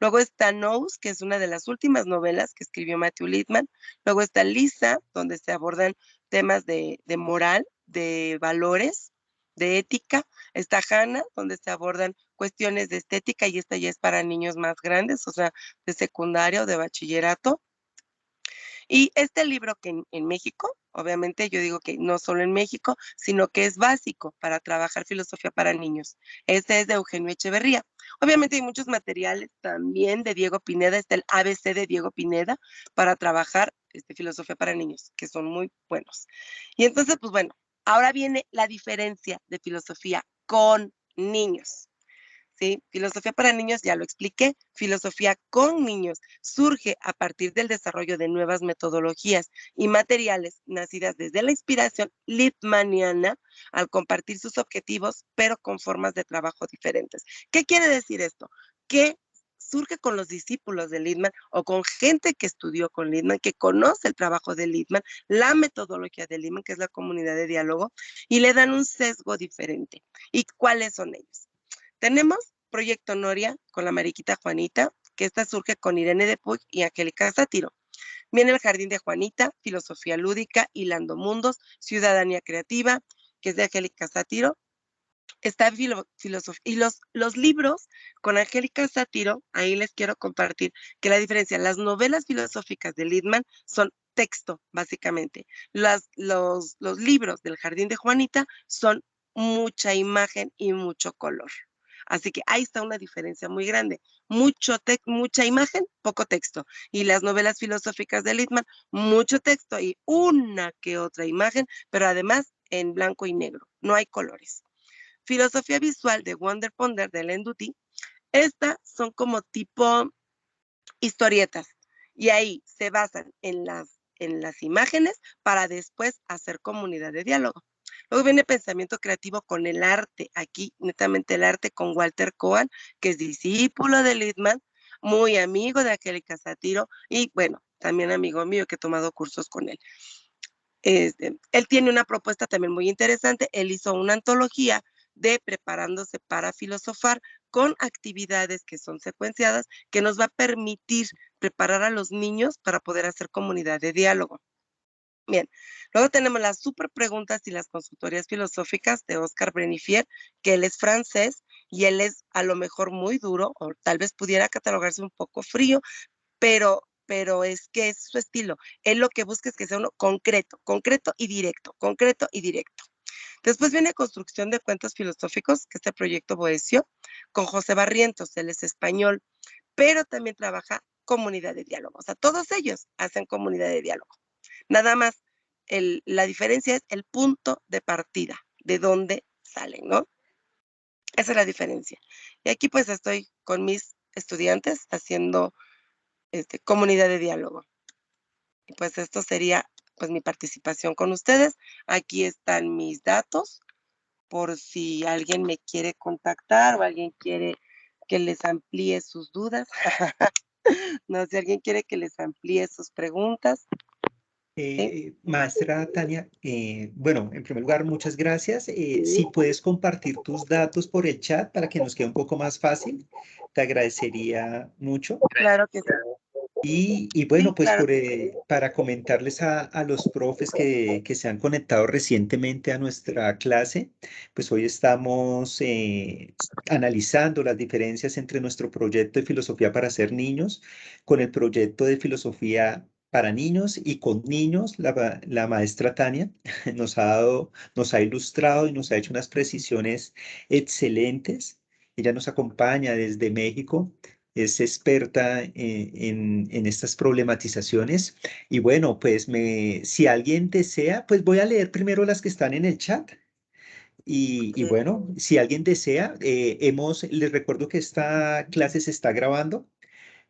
Luego está Nose, que es una de las últimas novelas que escribió Matthew Lipman. Luego está Lisa, donde se abordan temas de moral, de valores, de ética. Está Hannah, donde se abordan cuestiones de estética y esta ya es para niños más grandes, o sea, de secundaria o de bachillerato. Y este libro que en México, obviamente yo digo que no solo en México, sino que es básico para trabajar filosofía para niños. Este es de Eugenio Echeverría. Obviamente hay muchos materiales también de Diego Pineda, está el ABC de Diego Pineda para trabajar filosofía para niños, que son muy buenos. Y entonces, pues bueno, ahora viene la diferencia de filosofía con niños. ¿Sí? Filosofía para niños, ya lo expliqué, filosofía con niños surge a partir del desarrollo de nuevas metodologías y materiales nacidas desde la inspiración lippmanniana al compartir sus objetivos, pero con formas de trabajo diferentes. ¿Qué quiere decir esto? Que surge con los discípulos de Lippmann o con gente que estudió con Lippmann, que conoce el trabajo de Lippmann, la metodología de Lippmann, que es la comunidad de diálogo, y le dan un sesgo diferente. ¿Y cuáles son ellos? Tenemos Proyecto Noria con la mariquita Juanita, que esta surge con Irene de Puig y Angélica Sátiro. Viene el Jardín de Juanita, Filosofía Lúdica, Hilando Mundos, Ciudadanía Creativa, que es de Angélica Sátiro. Está filosofía. Y los libros con Angélica Sátiro, ahí les quiero compartir que la diferencia, las novelas filosóficas de Lippmann son texto, básicamente. Los libros del Jardín de Juanita son mucha imagen y mucho color. Así que ahí está una diferencia muy grande. Mucha imagen, poco texto. Y las novelas filosóficas de Lippmann, mucho texto y una que otra imagen, pero además en blanco y negro. No hay colores. Filosofía visual de Wonder Ponder de Len Duty. Estas son como tipo historietas y ahí se basan en las imágenes para después hacer comunidad de diálogo. Luego viene pensamiento creativo con el arte, aquí netamente el arte con Walter Cohen, que es discípulo de Lippmann, muy amigo de Angélica Sátiro y bueno, también amigo mío que he tomado cursos con él. Él tiene una propuesta también muy interesante, él hizo una antología de Preparándose para Filosofar, con actividades que son secuenciadas, que nos va a permitir preparar a los niños para poder hacer comunidad de diálogo. Bien, luego tenemos las super preguntas y las consultorías filosóficas de Oscar Brenifier, que él es francés y él es a lo mejor muy duro, o tal vez pudiera catalogarse un poco frío, pero es que es su estilo. Él lo que busca es que sea uno concreto, concreto y directo, concreto y directo. Después viene Construcción de Cuentos Filosóficos, que es el proyecto Boecio, con José Barrientos, él es español, pero también trabaja comunidad de diálogo. O sea, todos ellos hacen comunidad de diálogo. Nada más, la diferencia es el punto de partida, de dónde salen, ¿no? Esa es la diferencia. Y aquí pues estoy con mis estudiantes haciendo comunidad de diálogo. Y pues esto sería pues mi participación con ustedes. Aquí están mis datos por si alguien me quiere contactar o alguien quiere que les amplíe sus dudas. No, si alguien quiere que les amplíe sus preguntas. ¿Sí? Maestra Tania, bueno, en primer lugar, muchas gracias. Sí. Si puedes compartir tus datos por el chat para que nos quede un poco más fácil, te agradecería mucho. Claro que sí. Y bueno, Sí, pues claro. para comentarles a los profes que se han conectado recientemente a nuestra clase, pues hoy estamos analizando las diferencias entre nuestro proyecto de filosofía para ser niños con el proyecto de filosofía para niños y con niños. La maestra Tania nos ha ilustrado y nos ha hecho unas precisiones excelentes. Ella nos acompaña desde México, es experta en estas problematizaciones. Y bueno, pues si alguien desea, pues voy a leer primero las que están en el chat. Y Ok. bueno, si alguien desea, les recuerdo que esta clase se está grabando.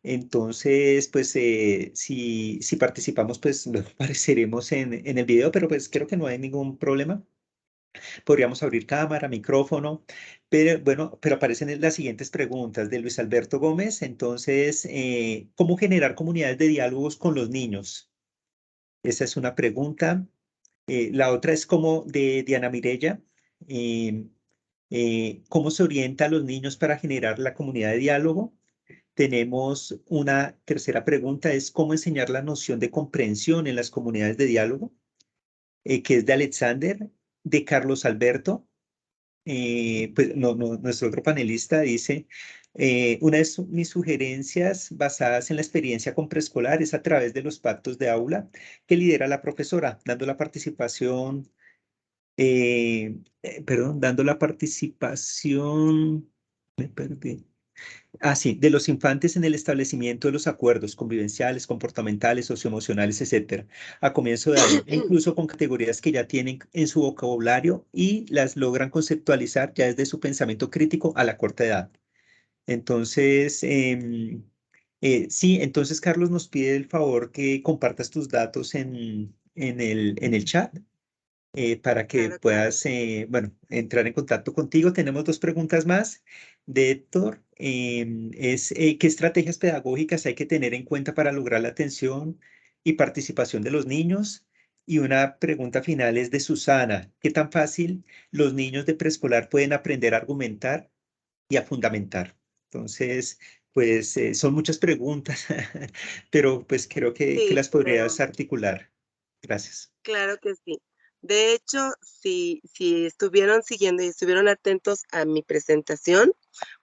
Entonces, pues si participamos, pues luego apareceremos en el video, pero pues creo que no hay ningún problema. Podríamos abrir cámara, micrófono, pero bueno, pero aparecen las siguientes preguntas de Luis Alberto Gómez. Entonces, ¿cómo generar comunidades de diálogos con los niños? Esa es una pregunta. La otra es como de Diana Mirella. eh, ¿Cómo se orienta a los niños para generar la comunidad de diálogo? Tenemos una tercera pregunta, es cómo enseñar la noción de comprensión en las comunidades de diálogo, que es de Alexander, de Carlos Alberto. Pues nuestro otro panelista dice, una de mis sugerencias basadas en la experiencia con preescolar es a través de los pactos de aula que lidera la profesora, dando la participación, me perdí. Ah, sí, de los infantes en el establecimiento de los acuerdos convivenciales, comportamentales, socioemocionales, etcétera, a comienzo de año, incluso con categorías que ya tienen en su vocabulario y las logran conceptualizar ya desde su pensamiento crítico a la corta edad. Entonces, sí, entonces Carlos nos pide el favor que compartas tus datos en el chat, para que Claro, claro. puedas, bueno, entrar en contacto contigo. Tenemos dos preguntas más de Héctor. ¿Qué estrategias pedagógicas hay que tener en cuenta para lograr la atención y participación de los niños? Y una pregunta final es de Susana. ¿Qué tan fácil los niños de preescolar pueden aprender a argumentar y a fundamentar? Entonces, pues son muchas preguntas, pero pues creo que Sí, las podrías pero articular. Gracias. claro que sí. De hecho, si estuvieron siguiendo y estuvieron atentos a mi presentación,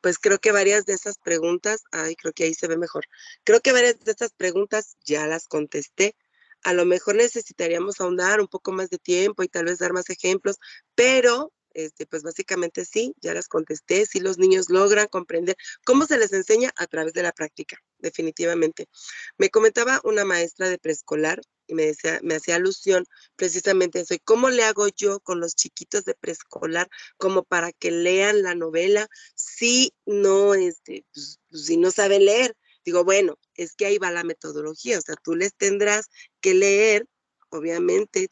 pues creo que varias de esas preguntas, ay, creo que ahí se ve mejor. Creo que varias de estas preguntas ya las contesté. A lo mejor necesitaríamos ahondar un poco más de tiempo y tal vez dar más ejemplos, pero pues básicamente sí, ya las contesté. Sí, los niños logran comprender cómo se les enseña a través de la práctica, definitivamente. Me comentaba una maestra de preescolar y me hacía alusión precisamente eso. ¿Y cómo le hago yo con los chiquitos de preescolar como para que lean la novela si no, pues, si no saben leer? Digo, bueno, es que ahí va la metodología. O sea, tú les tendrás que leer, obviamente,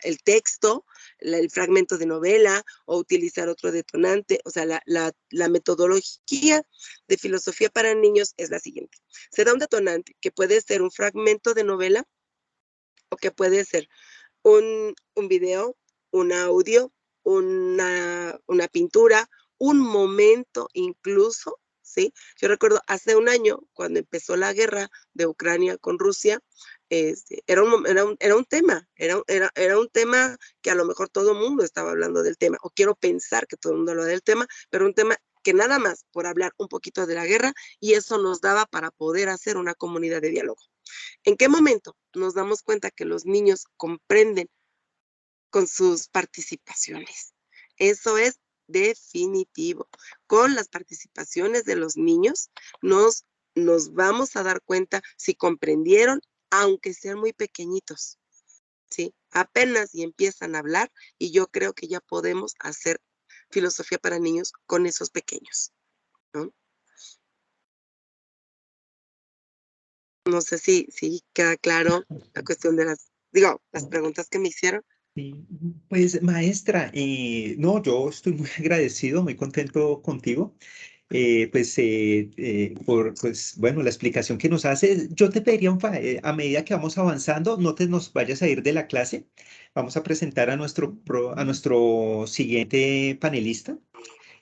el texto, el fragmento de novela o utilizar otro detonante. O sea, la metodología de filosofía para niños es la siguiente. Se da un detonante que puede ser un fragmento de novela o que puede ser un video, un audio, una pintura, un momento incluso, ¿sí? Yo recuerdo hace un año, cuando empezó la guerra de Ucrania con Rusia, era un tema, era un tema que a lo mejor todo el mundo estaba hablando del tema, o quiero pensar que todo el mundo hablaba del tema, pero un tema que nada más por hablar un poquito de la guerra, y eso nos daba para poder hacer una comunidad de diálogo. ¿En qué momento nos damos cuenta que los niños comprenden con sus participaciones? Eso es definitivo. Con las participaciones de los niños nos vamos a dar cuenta si comprendieron, aunque sean muy pequeñitos, ¿sí? Apenas y empiezan a hablar, y yo creo que ya podemos hacer filosofía para niños con esos pequeños, ¿no? No sé si queda claro la cuestión de las preguntas que me hicieron. Sí, pues maestra, no, yo estoy muy agradecido, muy contento contigo, por, pues, bueno, la explicación que nos hace. Yo te pediría a medida que vamos avanzando, no te nos vayas a ir de la clase. Vamos a presentar a a nuestro siguiente panelista,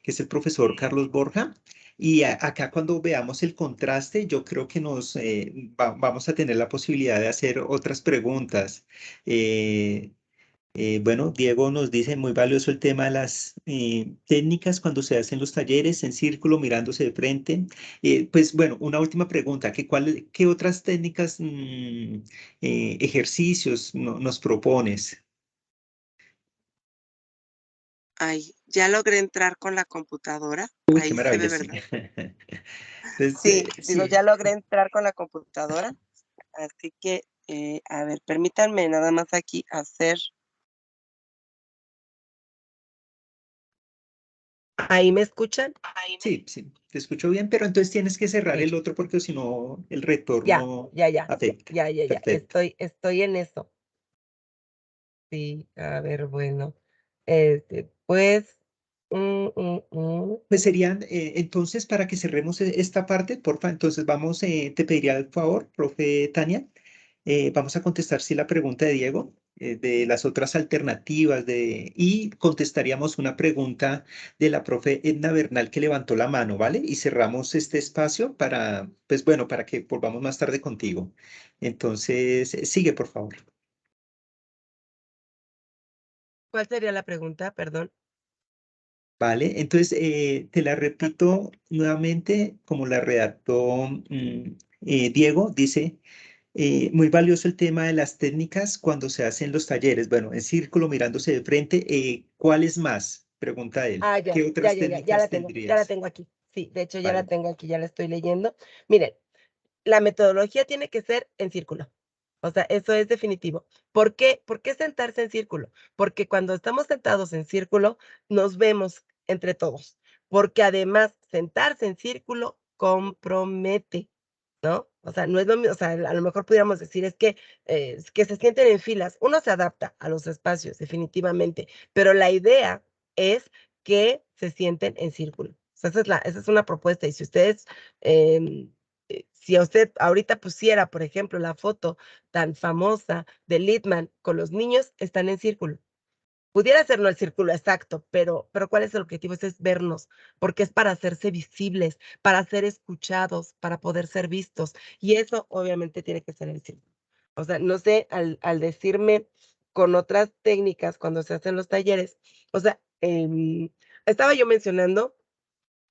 que es el profesor Carlos Borja. Y acá cuando veamos el contraste, yo creo que vamos a tener la posibilidad de hacer otras preguntas. Eh, bueno, Diego nos dice muy valioso el tema de las técnicas cuando se hacen los talleres en círculo, mirándose de frente. Pues bueno, una última pregunta, ¿qué otras técnicas, ejercicios nos propones? Ay, ya logré entrar con la computadora. Uy, qué Ahí se ve, maravilla, sí. ¿verdad? Entonces, Sí, digo, sí, ya logré entrar con la computadora. Así que, a ver, permítanme nada más aquí hacer. ¿Ahí me escuchan? sí, sí, te escucho bien, pero entonces tienes que cerrar Ok, el otro porque si no el ya, retorno ya, ya, afecta. ya, ya, ya. Perfecto. Estoy en eso. Sí, a ver, bueno. Pues, mm. Pues serían, entonces, para que cerremos esta parte, porfa, entonces te pediría el favor, profe Tania, vamos a contestar sí la pregunta de Diego, de las otras alternativas, y contestaríamos una pregunta de la profe Edna Bernal que levantó la mano, ¿vale? Y cerramos este espacio para, pues bueno, para que volvamos más tarde contigo. Entonces, sigue, por favor. ¿Cuál sería la pregunta? Perdón. Vale, entonces te la repito nuevamente como la redactó Diego, dice, muy valioso el tema de las técnicas cuando se hacen los talleres, bueno, en círculo mirándose de frente, ¿cuáles más? Pregunta él, Ah, ¿qué otras ya la técnicas tengo, ya la tendrías? tengo aquí. Sí, de hecho ya la Vale, tengo aquí, ya la estoy leyendo. Miren, la metodología tiene que ser en círculo. O sea, eso es definitivo. ¿Por qué? ¿Por qué sentarse en círculo? Porque cuando estamos sentados en círculo, nos vemos entre todos. Porque además, sentarse en círculo compromete, ¿no? O sea, no es lo mismo, o sea, a lo mejor pudiéramos decir es que se sienten en filas. Uno se adapta a los espacios, definitivamente, pero la idea es que se sienten en círculo. O sea, esa es una propuesta. Y si ustedes, si a usted ahorita pusiera, por ejemplo, la foto tan famosa de Littman con los niños, están en círculo. Pudiera ser no el círculo exacto, pero ¿cuál es el objetivo? Es vernos, porque es para hacerse visibles, para ser escuchados, para poder ser vistos. Y eso obviamente tiene que ser el círculo. O sea, no sé, al decirme con otras técnicas cuando se hacen los talleres, o sea, estaba yo mencionando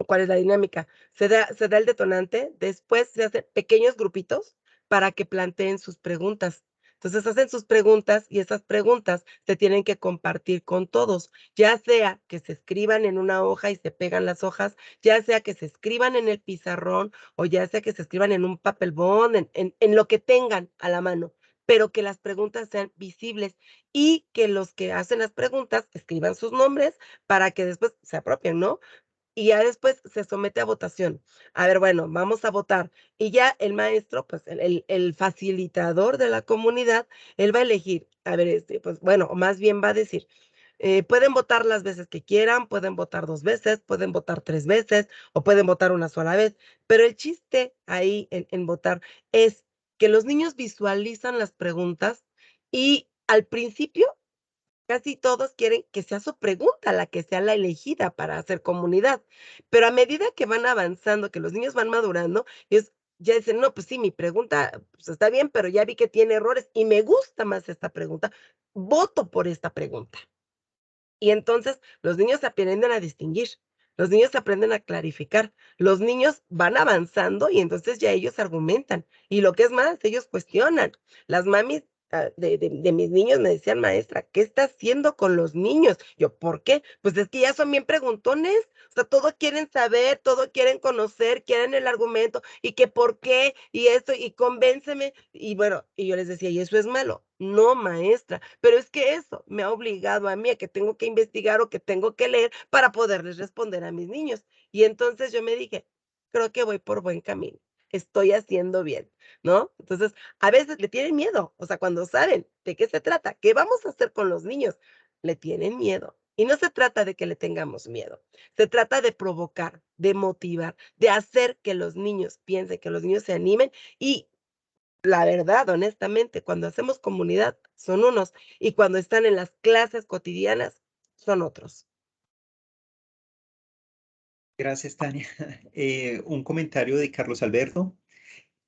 cuál es la dinámica. Se da el detonante, después se hacen pequeños grupitos para que planteen sus preguntas. Entonces hacen sus preguntas y esas preguntas se tienen que compartir con todos, ya sea que se escriban en una hoja y se pegan las hojas, ya sea que se escriban en el pizarrón o ya sea que se escriban en un papel bond, en lo que tengan a la mano, pero que las preguntas sean visibles y que los que hacen las preguntas escriban sus nombres para que después se apropien, ¿no? Y ya después se somete a votación. A ver, bueno, vamos a votar. Y ya el maestro, pues el facilitador de la comunidad, él va a elegir, a ver, pues bueno, o más bien va a decir, pueden votar las veces que quieran, pueden votar 2 veces, pueden votar 3 veces o pueden votar una sola vez. Pero el chiste ahí en votar es que los niños visualizan las preguntas y al principio Casi todos quieren que sea su pregunta la que sea la elegida para hacer comunidad, pero a medida que van avanzando, que los niños van madurando, ya dicen, no, pues sí, mi pregunta pues está bien, pero ya vi que tiene errores y me gusta más esta pregunta, voto por esta pregunta. Y entonces los niños aprenden a distinguir, los niños aprenden a clarificar, los niños van avanzando y entonces ya ellos argumentan. Y lo que es más, ellos cuestionan. Las mamis de mis niños me decían, maestra, ¿qué está haciendo con los niños? Yo, ¿por qué? Pues es que ya son bien preguntones. O sea, todo quieren saber, todo quieren conocer, quieren el argumento y que por qué y esto y convénceme. Y bueno, y yo les decía, ¿y eso es malo? No, maestra, pero es que eso me ha obligado a mí a que tengo que investigar o que tengo que leer para poderles responder a mis niños. Y entonces yo me dije, creo que voy por buen camino, estoy haciendo bien, ¿no? Entonces, a veces le tienen miedo, o sea, cuando saben de qué se trata, qué vamos a hacer con los niños, le tienen miedo. Y no se trata de que le tengamos miedo, se trata de provocar, de motivar, de hacer que los niños piensen, que los niños se animen y la verdad, honestamente, cuando hacemos comunidad son unos y cuando están en las clases cotidianas son otros. Gracias, Tania. Un comentario de Carlos Alberto.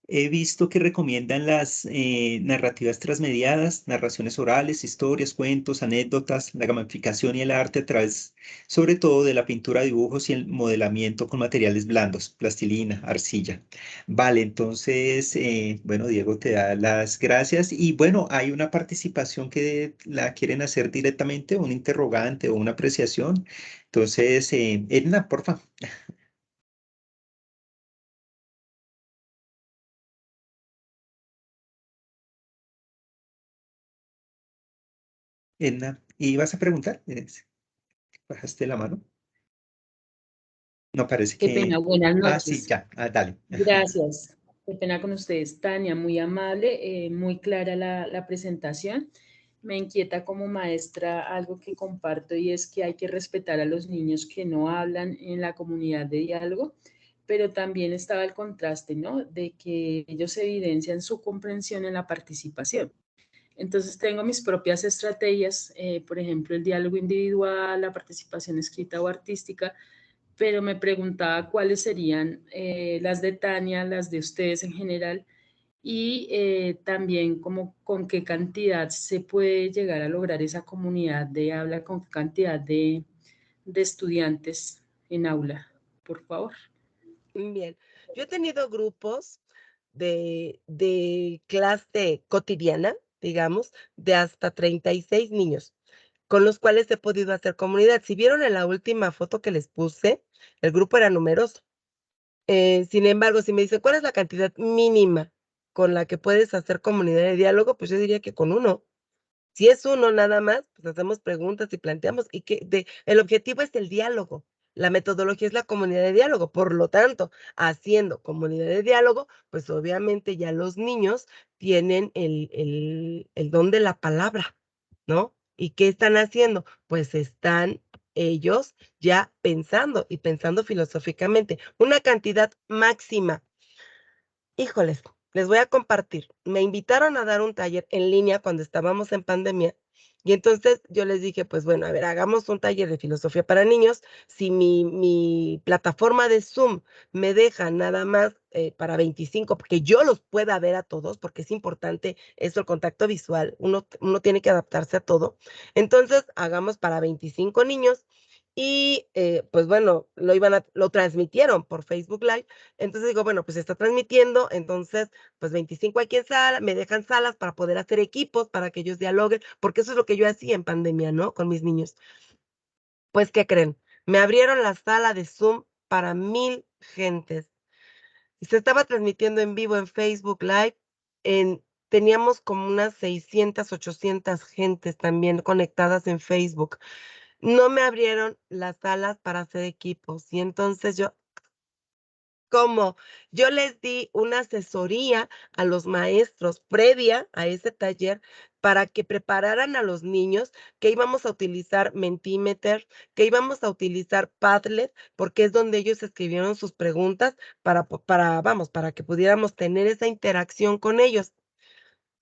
He visto que recomiendan las narrativas transmediadas, narraciones orales, historias, cuentos, anécdotas, la gamificación y el arte a través, sobre todo, de la pintura, dibujos y el modelamiento con materiales blandos, plastilina, arcilla. Vale, entonces, bueno, Diego te da las gracias y bueno, hay una participación que la quieren hacer directamente, un interrogante o una apreciación. Entonces, Edna, porfa. Edna, ¿y vas a preguntar? ¿Bajaste la mano? No, parece Qué pena, que... buenas Ah, sí, noches. ya. Ah, dale. Gracias. Qué pena con ustedes. Tania, muy amable, muy clara la presentación. Me inquieta como maestra algo que comparto y es que hay que respetar a los niños que no hablan en la comunidad de diálogo, pero también estaba el contraste, ¿no? De que ellos evidencian su comprensión en la participación. Entonces tengo mis propias estrategias, por ejemplo, el diálogo individual, la participación escrita o artística, pero me preguntaba cuáles serían las de Tania, las de ustedes en general, y también como con qué cantidad se puede llegar a lograr esa comunidad de habla, con qué cantidad de estudiantes en aula, por favor. Bien, yo he tenido grupos de clase cotidiana, digamos, de hasta 36 niños, con los cuales he podido hacer comunidad. Si vieron en la última foto que les puse, el grupo era numeroso. Sin embargo, si me dicen, ¿cuál es la cantidad mínima con la que puedes hacer comunidad de diálogo? Pues yo diría que con uno. Si es uno nada más, pues hacemos preguntas y planteamos, el objetivo es el diálogo. La metodología es la comunidad de diálogo. Por lo tanto, haciendo comunidad de diálogo, pues obviamente ya los niños tienen el don de la palabra, ¿no? ¿Y qué están haciendo? Pues están ellos ya pensando y pensando filosóficamente. Una cantidad máxima. Híjoles, les voy a compartir. Me invitaron a dar un taller en línea cuando estábamos en pandemia y entonces yo les dije, pues bueno, a ver, hagamos un taller de filosofía para niños. Si mi plataforma de Zoom me deja nada más para 25, porque yo los pueda ver a todos, porque es importante eso, el contacto visual, uno tiene que adaptarse a todo. Entonces, hagamos para 25 niños y pues bueno, lo transmitieron por Facebook Live. Entonces digo, bueno, pues se está transmitiendo, entonces, pues 25 aquí en sala, me dejan salas para poder hacer equipos, para que ellos dialoguen, porque eso es lo que yo hacía en pandemia, ¿no? Con mis niños. Pues, ¿qué creen? Me abrieron la sala de Zoom para 1000 gentes. Y se estaba transmitiendo en vivo en Facebook Live. Teníamos como unas 600, 800 gentes también conectadas en Facebook. No me abrieron las salas para hacer equipos. Y entonces como yo les di una asesoría a los maestros previa a ese taller para que prepararan a los niños que íbamos a utilizar Mentimeter, que íbamos a utilizar Padlet, porque es donde ellos escribieron sus preguntas para que pudiéramos tener esa interacción con ellos.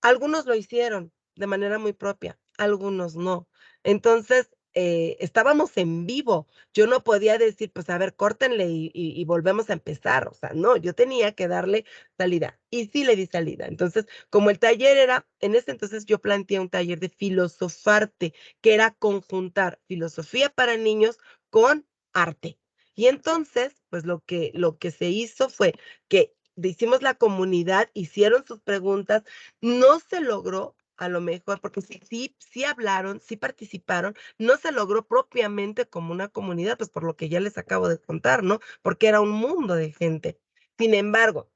Algunos lo hicieron de manera muy propia, algunos no. Entonces, estábamos en vivo. Yo no podía decir, pues a ver, córtenle y volvemos a empezar. O sea, no, yo tenía que darle salida. Y sí le di salida. Entonces, como el taller era, en ese entonces yo planteé un taller de filosofarte, que era conjuntar filosofía para niños con arte. Y entonces, pues lo que se hizo fue que hicimos la comunidad, hicieron sus preguntas, no se logró a lo mejor, porque sí hablaron, sí participaron, no se logró propiamente como una comunidad, pues por lo que ya les acabo de contar, ¿no? Porque era un mundo de gente. Sin embargo,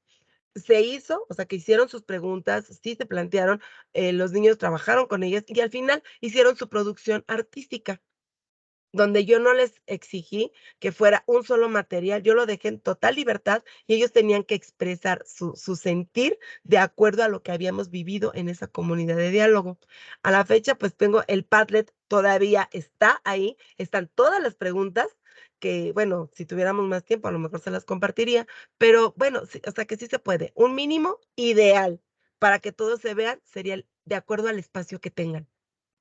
se hizo, o sea, que hicieron sus preguntas, sí se plantearon, los niños trabajaron con ellas y al final hicieron su producción artística donde yo no les exigí que fuera un solo material, yo lo dejé en total libertad y ellos tenían que expresar su sentir de acuerdo a lo que habíamos vivido en esa comunidad de diálogo. A la fecha, pues tengo el Padlet, todavía está ahí, están todas las preguntas que, bueno, si tuviéramos más tiempo, a lo mejor se las compartiría, pero bueno, sí, o sea que sí se puede. Un mínimo ideal para que todos se vean sería de acuerdo al espacio que tengan,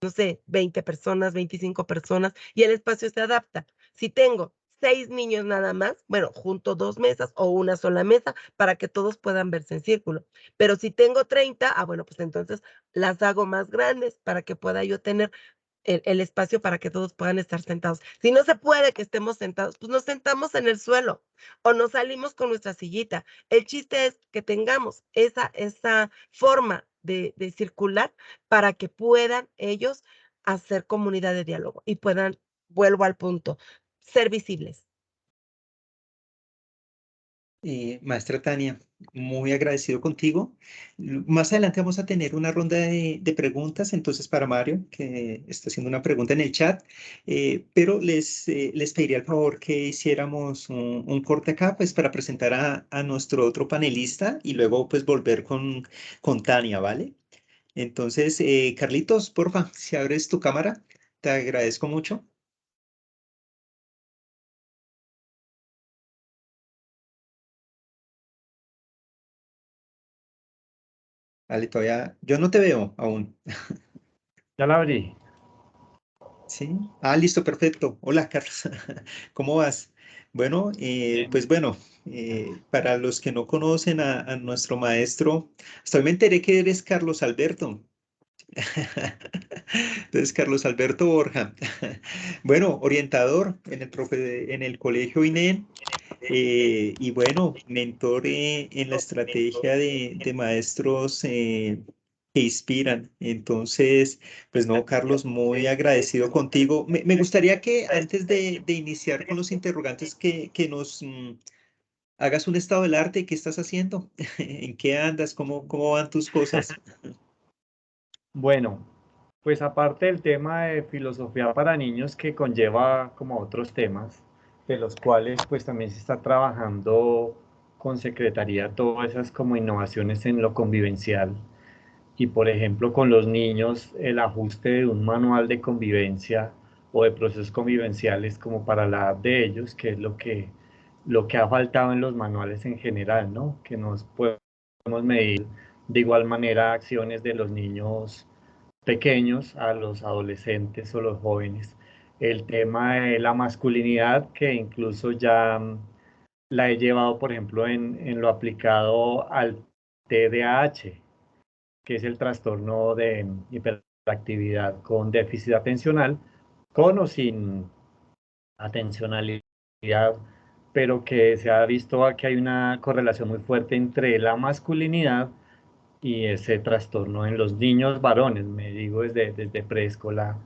no sé, 20 personas, 25 personas, y el espacio se adapta. Si tengo 6 niños nada más, bueno, junto 2 mesas o una sola mesa para que todos puedan verse en círculo. Pero si tengo 30, bueno, pues entonces las hago más grandes para que pueda yo tener el espacio para que todos puedan estar sentados. Si no se puede que estemos sentados, pues nos sentamos en el suelo o nos salimos con nuestra sillita. El chiste es que tengamos esa forma de circular para que puedan ellos hacer comunidad de diálogo y puedan, vuelvo al punto, ser visibles. Maestra Tania, muy agradecido contigo. Más adelante vamos a tener una ronda de preguntas, entonces para Mario, que está haciendo una pregunta en el chat, pero les pediría el favor que hiciéramos un corte acá, pues para presentar a nuestro otro panelista y luego pues volver con Tania, ¿vale? Entonces, Carlitos, porfa, si abres tu cámara, te agradezco mucho. Vale, todavía, yo no te veo aún. Ya la abrí. Sí. Ah, listo, perfecto. Hola, Carlos. ¿Cómo vas? Bueno, Bien. pues bueno, para los que no conocen a nuestro maestro, hasta hoy me enteré que eres Carlos Alberto. Entonces, Carlos Alberto Borja. Bueno, orientador en el colegio INEN. Y bueno, mentor en la estrategia de maestros que inspiran. Entonces, pues no, Carlos, muy agradecido contigo. Me gustaría que antes de iniciar con los interrogantes, que nos hagas un estado del arte. ¿Qué estás haciendo? ¿En qué andas? ¿Cómo van tus cosas? Bueno, pues aparte del tema de filosofía para niños que conlleva como otros temas, de los cuales pues también se está trabajando con Secretaría todas esas como innovaciones en lo convivencial y por ejemplo con los niños el ajuste de un manual de convivencia o de procesos convivenciales como para la edad de ellos, que es lo que ha faltado en los manuales en general, ¿no? Que nos podemos medir de igual manera acciones de los niños pequeños a los adolescentes o los jóvenes. El tema de la masculinidad, que incluso ya la he llevado, por ejemplo, en lo aplicado al TDAH, que es el trastorno de hiperactividad con déficit atencional, con o sin atencionalidad, pero que se ha visto que hay una correlación muy fuerte entre la masculinidad y ese trastorno en los niños varones, me digo desde preescolar.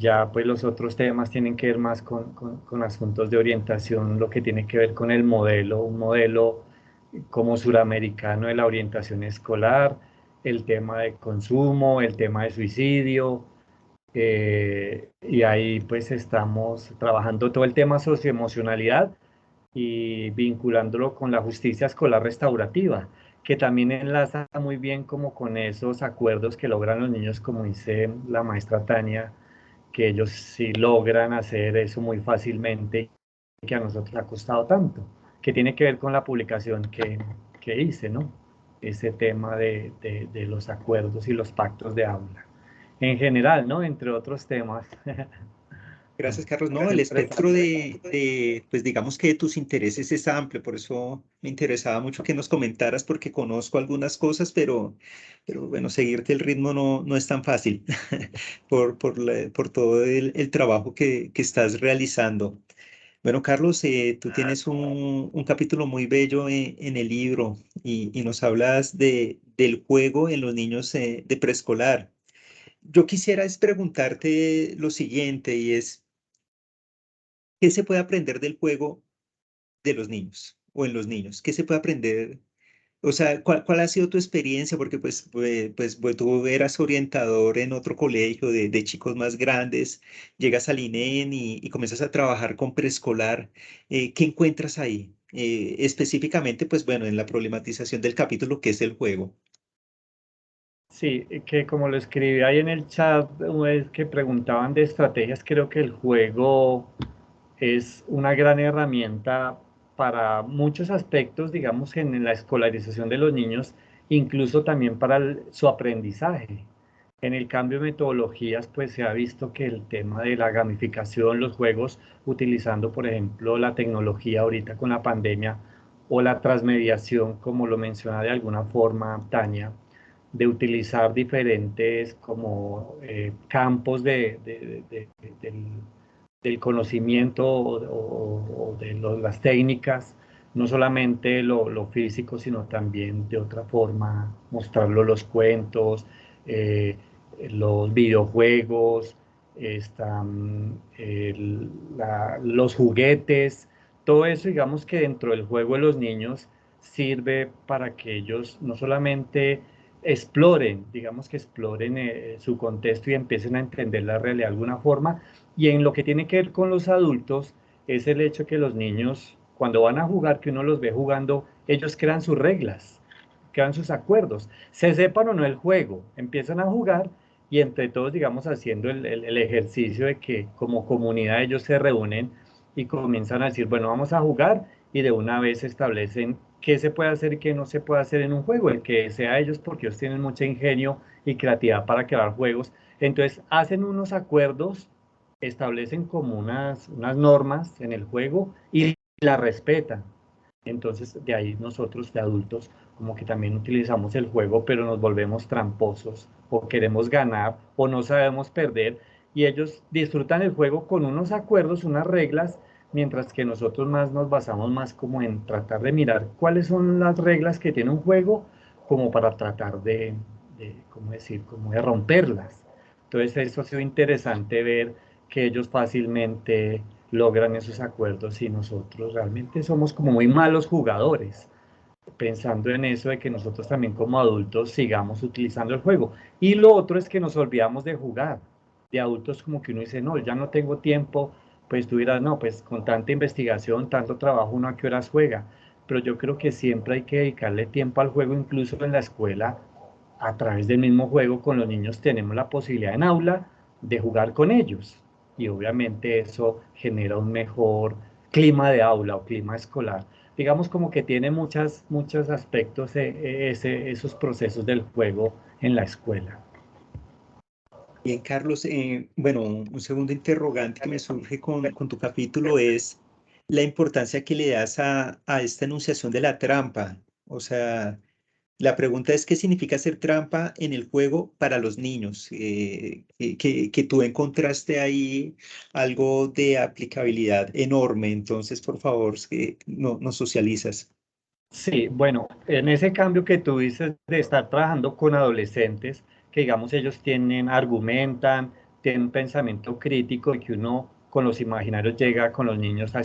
Ya pues los otros temas tienen que ver más con asuntos de orientación, lo que tiene que ver con el modelo, un modelo como suramericano de la orientación escolar, el tema de consumo, el tema de suicidio, y ahí pues estamos trabajando todo el tema socioemocionalidad y vinculándolo con la justicia escolar restaurativa, que también enlaza muy bien como con esos acuerdos que logran los niños, como dice la maestra Tania, que ellos sí logran hacer eso muy fácilmente y que a nosotros ha costado tanto, que tiene que ver con la publicación que hice, ¿no? Ese tema de los acuerdos y los pactos de aula. en general, ¿no? Entre otros temas. Gracias, Carlos. No, el espectro pues digamos que de tus intereses es amplio, por eso me interesaba mucho que nos comentaras, porque conozco algunas cosas, pero bueno, seguirte el ritmo no es tan fácil por todo el trabajo que estás realizando. Bueno, Carlos, tú tienes un capítulo muy bello en el libro y nos hablas del juego en los niños de preescolar. Yo quisiera es preguntarte lo siguiente y es, ¿qué se puede aprender del juego de los niños o en los niños? ¿Qué se puede aprender? O sea, ¿cuál ha sido tu experiencia? Porque pues, tú eras orientador en otro colegio de chicos más grandes, llegas al INEN y comienzas a trabajar con preescolar. ¿Qué encuentras ahí? Específicamente, pues bueno, en la problematización del capítulo que es el juego. Sí, que como lo escribí ahí en el chat, que preguntaban de estrategias, creo que el juego es una gran herramienta para muchos aspectos, digamos, en la escolarización de los niños, incluso también para su aprendizaje. En el cambio de metodologías, pues se ha visto que el tema de la gamificación, los juegos, utilizando, por ejemplo, la tecnología ahorita con la pandemia, o la transmediación, como lo menciona de alguna forma Tania, de utilizar diferentes como campos del conocimiento o de las técnicas, no solamente lo físico, sino también de otra forma, mostrarlo los cuentos, eh, los videojuegos, los juguetes, todo eso, digamos que dentro del juego de los niños sirve para que ellos no solamente exploren, digamos que exploren su contexto y empiecen a entender la realidad de alguna forma, y en lo que tiene que ver con los adultos, es el hecho que los niños, cuando van a jugar, que uno los ve jugando, ellos crean sus reglas, crean sus acuerdos, se sepan o no el juego, empiezan a jugar y entre todos, digamos, haciendo el ejercicio de que como comunidad ellos se reúnen y comienzan a decir, bueno, vamos a jugar y de una vez establecen qué se puede hacer y qué no se puede hacer en un juego, el que sea ellos, porque ellos tienen mucho ingenio y creatividad para crear juegos. Entonces hacen unos acuerdos, establecen como unas normas en el juego y la respetan. Entonces de ahí nosotros de adultos como que también utilizamos el juego, pero nos volvemos tramposos o queremos ganar o no sabemos perder y ellos disfrutan el juego con unos acuerdos, unas reglas, mientras que nosotros más nos basamos más como en tratar de mirar cuáles son las reglas que tiene un juego como para tratar ¿cómo decir?, como de romperlas. Entonces eso ha sido interesante ver que ellos fácilmente logran esos acuerdos y nosotros realmente somos como muy malos jugadores, pensando en eso de que nosotros también como adultos sigamos utilizando el juego. Y lo otro es que nos olvidamos de jugar. De adultos como que uno dice, no, ya no tengo tiempo, pues tú dirás, no, pues con tanta investigación, tanto trabajo, uno a qué horas juega. Pero yo creo que siempre hay que dedicarle tiempo al juego, incluso en la escuela, a través del mismo juego con los niños tenemos la posibilidad en aula de jugar con ellos y obviamente eso genera un mejor clima de aula o clima escolar. Digamos como que tiene muchos aspectos esos procesos del juego en la escuela. Bien, Carlos, bueno, un segundo interrogante que me surge con tu capítulo es la importancia que le das a esta enunciación de la trampa. O sea, la pregunta es, ¿qué significa hacer trampa en el juego para los niños? Que tú encontraste ahí algo de aplicabilidad enorme. Entonces, por favor, no, nos socializas. Sí, bueno, en ese cambio que tú dices de estar trabajando con adolescentes, que digamos ellos argumentan, tienen un pensamiento crítico y que uno con los imaginarios llega con los niños a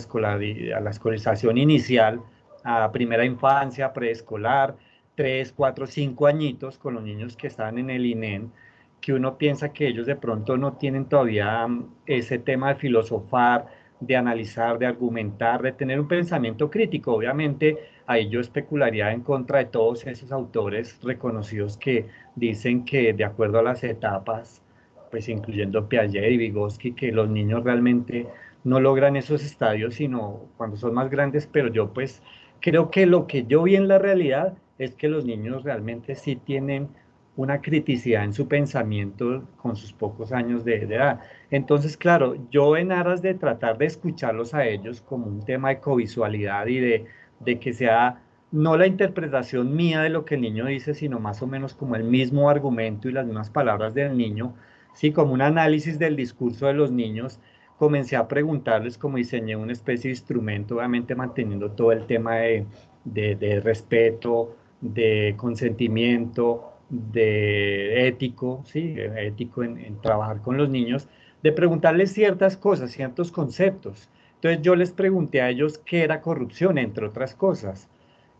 la escolarización inicial, a primera infancia, preescolar, 3, 4, 5 añitos con los niños que están en el INEN, que uno piensa que ellos de pronto no tienen todavía ese tema de filosofar, de analizar, de argumentar, de tener un pensamiento crítico. Obviamente, ahí yo especularía en contra de todos esos autores reconocidos que dicen que de acuerdo a las etapas, pues incluyendo Piaget y Vygotsky, que los niños realmente no logran esos estadios sino cuando son más grandes, pero yo pues creo que lo que yo vi en la realidad es que los niños realmente sí tienen una criticidad en su pensamiento con sus pocos años de edad. Entonces, claro, yo en aras de tratar de escucharlos a ellos como un tema de covisualidad y de que sea no la interpretación mía de lo que el niño dice, sino más o menos como el mismo argumento y las mismas palabras del niño, sí, como un análisis del discurso de los niños, comencé a preguntarles, como diseñé una especie de instrumento, obviamente manteniendo todo el tema de respeto, de consentimiento, de ético, ¿sí? Ético en trabajar con los niños, de preguntarles ciertas cosas, ciertos conceptos. Entonces yo les pregunté a ellos qué era corrupción, entre otras cosas,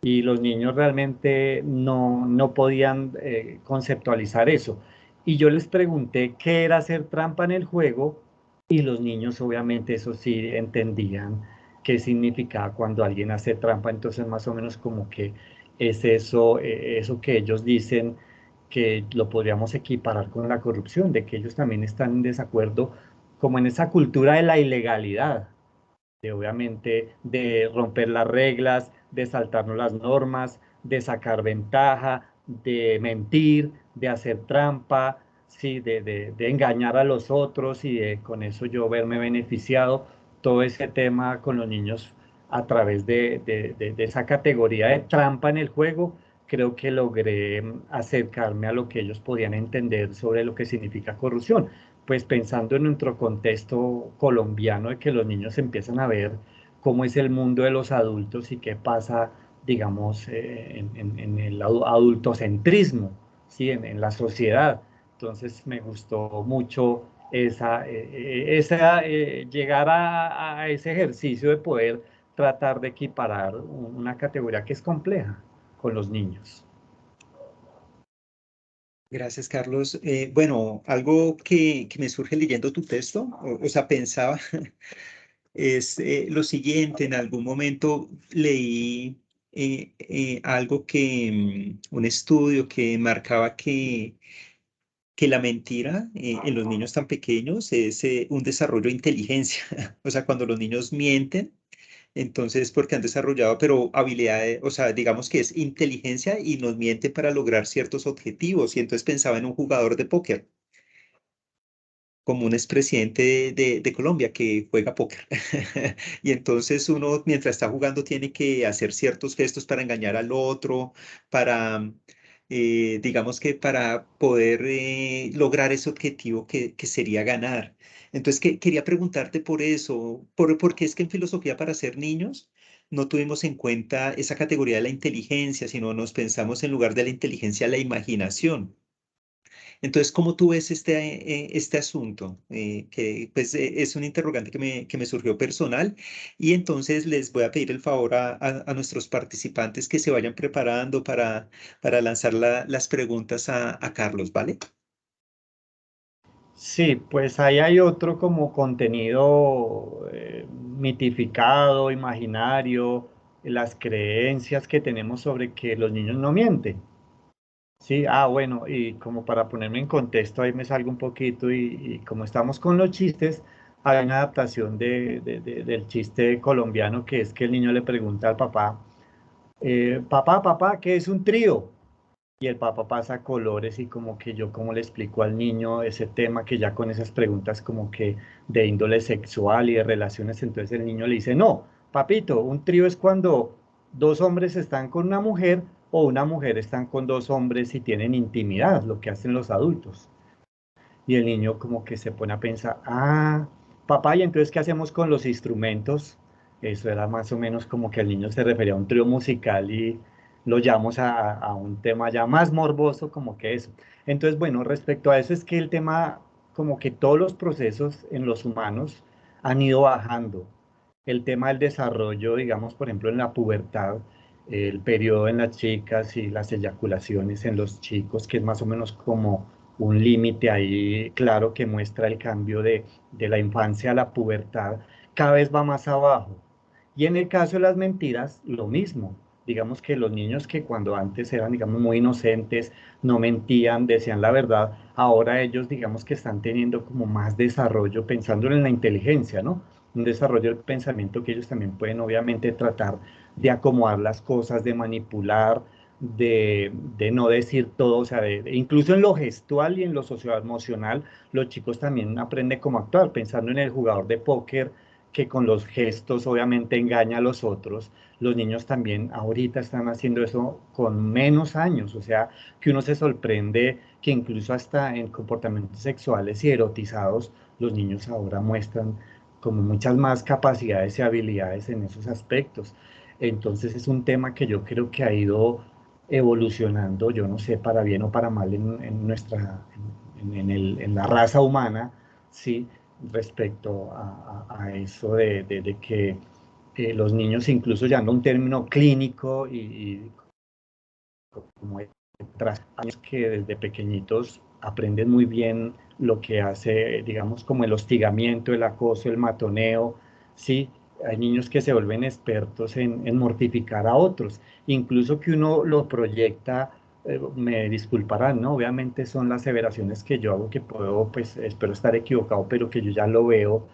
y los niños realmente no podían conceptualizar eso. Y yo les pregunté qué era hacer trampa en el juego, y los niños obviamente eso sí entendían qué significaba cuando alguien hace trampa. Entonces más o menos como que es eso, eso que ellos dicen que lo podríamos equiparar con la corrupción, de que ellos también están en desacuerdo como en esa cultura de la ilegalidad, de obviamente de romper las reglas, de saltarnos las normas, de sacar ventaja, de mentir, de hacer trampa, sí, de engañar a los otros y de con eso yo verme beneficiado. Todo ese tema con los niños a través de esa categoría de trampa en el juego, creo que logré acercarme a lo que ellos podían entender sobre lo que significa corrupción, pues pensando en nuestro contexto colombiano, de que los niños empiezan a ver cómo es el mundo de los adultos y qué pasa, digamos, en el adultocentrismo, ¿sí? En la sociedad. Entonces me gustó mucho llegar a ese ejercicio de poder tratar de equiparar una categoría que es compleja con los niños. Gracias, Carlos. Bueno, algo que me surge leyendo tu texto, o sea, pensaba, es lo siguiente. En algún momento leí algo un estudio que marcaba que la mentira en los niños tan pequeños es un desarrollo de inteligencia. O sea, cuando los niños mienten, entonces porque han desarrollado, pero habilidades, o sea, digamos que es inteligencia y nos mienten para lograr ciertos objetivos. Y entonces pensaba en un jugador de póker, como un expresidente de Colombia que juega póker. Y entonces uno, mientras está jugando, tiene que hacer ciertos gestos para engañar al otro, para, digamos que para poder lograr ese objetivo que sería ganar. Entonces, quería preguntarte por eso, porque es que en filosofía para ser niños no tuvimos en cuenta esa categoría de la inteligencia, sino nos pensamos en lugar de la inteligencia, la imaginación. Entonces, ¿cómo tú ves este asunto? Que pues, es un interrogante que me surgió personal, y entonces les voy a pedir el favor a nuestros participantes que se vayan preparando para lanzar las preguntas a Carlos, ¿vale? Sí, pues ahí hay otro como contenido mitificado, imaginario, las creencias que tenemos sobre que los niños no mienten. Sí, bueno, y como para ponerme en contexto, ahí me salgo un poquito y como estamos con los chistes, hay una adaptación del chiste colombiano, que es que el niño le pregunta al papá, papá, ¿qué es un trío? Y el papá pasa colores y como que yo como le explico al niño ese tema, que ya con esas preguntas como que de índole sexual y de relaciones, entonces el niño le dice, no, papito, un trío es cuando dos hombres están con una mujer o una mujer están con dos hombres y tienen intimidad, lo que hacen los adultos. Y el niño como que se pone a pensar, papá, ¿y entonces qué hacemos con los instrumentos? Eso era más o menos como que el niño se refería a un trío musical y lo llevamos a un tema ya más morboso como que eso. Entonces, bueno, respecto a eso es que el tema, como que todos los procesos en los humanos han ido bajando. El tema del desarrollo, digamos, por ejemplo, en la pubertad, el periodo en las chicas y las eyaculaciones en los chicos, que es más o menos como un límite ahí claro que muestra el cambio de la infancia a la pubertad, cada vez va más abajo. Y en el caso de las mentiras, lo mismo. Digamos que los niños que cuando antes eran, digamos, muy inocentes, no mentían, decían la verdad, ahora ellos, digamos, que están teniendo como más desarrollo, pensando en la inteligencia, ¿no? Un desarrollo del pensamiento que ellos también pueden, obviamente, tratar de acomodar las cosas, de manipular, de no decir todo, o sea, incluso en lo gestual y en lo socioemocional, los chicos también aprenden cómo actuar, pensando en el jugador de póker que con los gestos obviamente engaña a los otros. Los niños también ahorita están haciendo eso con menos años, o sea, que uno se sorprende que incluso hasta en comportamientos sexuales y erotizados, los niños ahora muestran como muchas más capacidades y habilidades en esos aspectos. Entonces es un tema que yo creo que ha ido evolucionando, yo no sé, para bien o para mal en nuestra, en la raza humana, ¿sí? Respecto a eso de que los niños, incluso ya no un término clínico y como tras años que desde pequeñitos aprenden muy bien lo que hace, digamos, como el hostigamiento, el acoso, el matoneo, ¿sí? Hay niños que se vuelven expertos en mortificar a otros, incluso que uno lo proyecta, me disculparán, ¿no? Obviamente son las aseveraciones que yo hago que puedo, pues espero estar equivocado, pero que yo ya lo veo,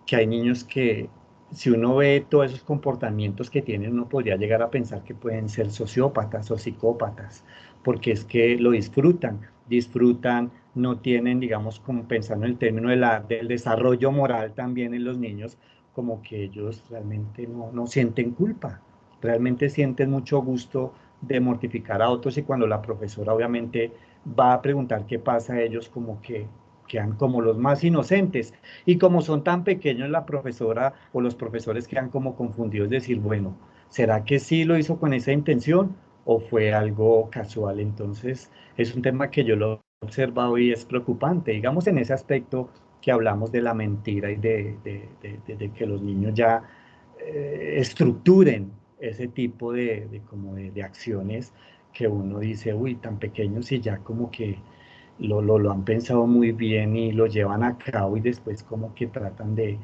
que hay niños que si uno ve todos esos comportamientos que tienen, uno podría llegar a pensar que pueden ser sociópatas o psicópatas, porque es que lo disfrutan, no tienen, digamos, como pensando en el término del desarrollo moral también en los niños, como que ellos realmente no sienten culpa, realmente sienten mucho gusto de mortificar a otros y cuando la profesora obviamente va a preguntar qué pasa, ellos como que quedan como los más inocentes. Y como son tan pequeños, la profesora o los profesores quedan como confundidos, decir, bueno, ¿será que sí lo hizo con esa intención o fue algo casual? Entonces, es un tema que yo lo he observado y es preocupante, digamos, en ese aspecto que hablamos de la mentira y de que los niños ya estructuren ese tipo como de acciones que uno dice, uy, tan pequeños y ya como que lo han pensado muy bien y lo llevan a cabo y después como que tratan de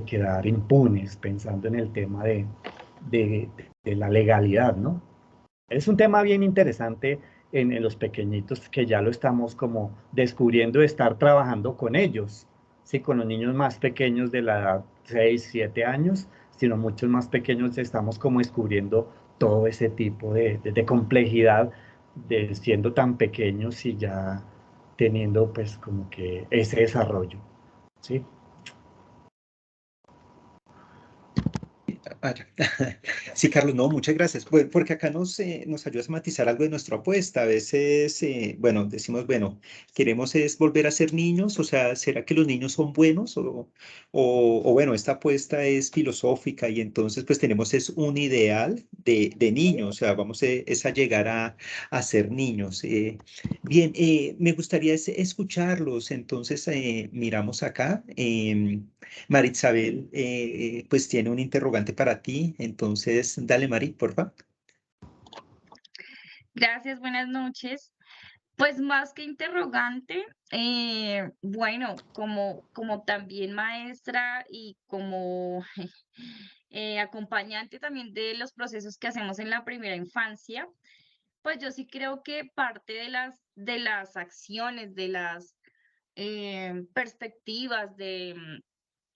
quedar impunes pensando en el tema de, de la legalidad, ¿no? Es un tema bien interesante en los pequeñitos que ya lo estamos como descubriendo de estar trabajando con ellos, ¿sí? Con los niños más pequeños de la edad 6, 7 años, sino muchos más pequeños estamos como descubriendo todo ese tipo de complejidad de siendo tan pequeños y ya teniendo pues como que ese desarrollo, ¿sí? Ah, ya. Sí, Carlos, no, muchas gracias. Bueno, porque acá nos ayuda a matizar algo de nuestra apuesta. A veces, bueno, decimos, bueno, queremos es volver a ser niños, o sea, ¿será que los niños son buenos? O bueno, esta apuesta es filosófica y entonces pues tenemos es un ideal de niños, o sea, vamos es a llegar a ser niños. Bien, me gustaría escucharlos, entonces miramos acá. Marisabel, pues tiene un interrogante para ti, entonces dale, Mari, porfa. Gracias, buenas noches. Pues más que interrogante, bueno, como también maestra y como acompañante también de los procesos que hacemos en la primera infancia, pues yo sí creo que parte de las acciones, de las perspectivas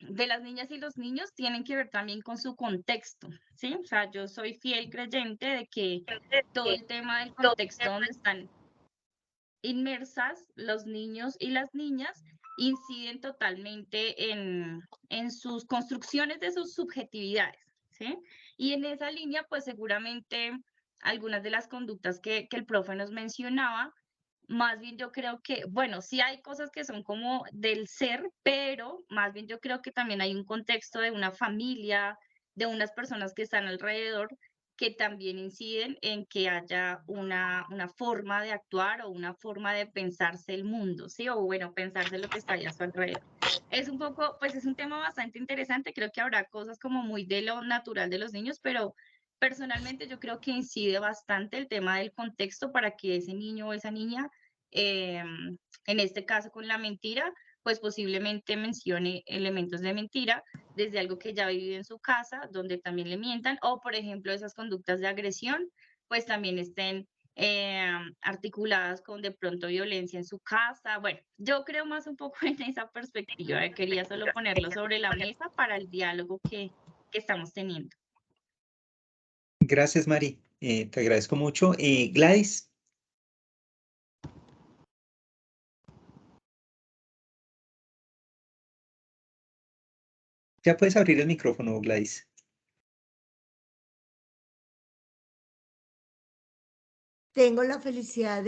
de las niñas y los niños tienen que ver también con su contexto, ¿sí? O sea, yo soy fiel creyente de que todo el tema del contexto donde están inmersas los niños y las niñas inciden totalmente en sus construcciones de sus subjetividades, ¿sí? Y en esa línea, pues seguramente algunas de las conductas que el profe nos mencionaba, más bien yo creo que, bueno, sí hay cosas que son como del ser, pero más bien yo creo que también hay un contexto de una familia, de unas personas que están alrededor que también inciden en que haya una forma de actuar o una forma de pensarse el mundo, ¿sí? O bueno, pensarse lo que está ahí a su alrededor. Es un poco, pues es un tema bastante interesante, creo que habrá cosas como muy de lo natural de los niños, pero personalmente yo creo que incide bastante el tema del contexto para que ese niño o esa niña, en este caso con la mentira, pues posiblemente mencione elementos de mentira desde algo que ya ha vivido en su casa, donde también le mientan, o por ejemplo esas conductas de agresión, pues también estén articuladas con de pronto violencia en su casa. Bueno, yo creo más un poco en esa perspectiva, quería solo ponerlo sobre la mesa para el diálogo que estamos teniendo. Gracias, Mari. Te agradezco mucho. Gladys. Ya puedes abrir el micrófono, Gladys. Tengo la felicidad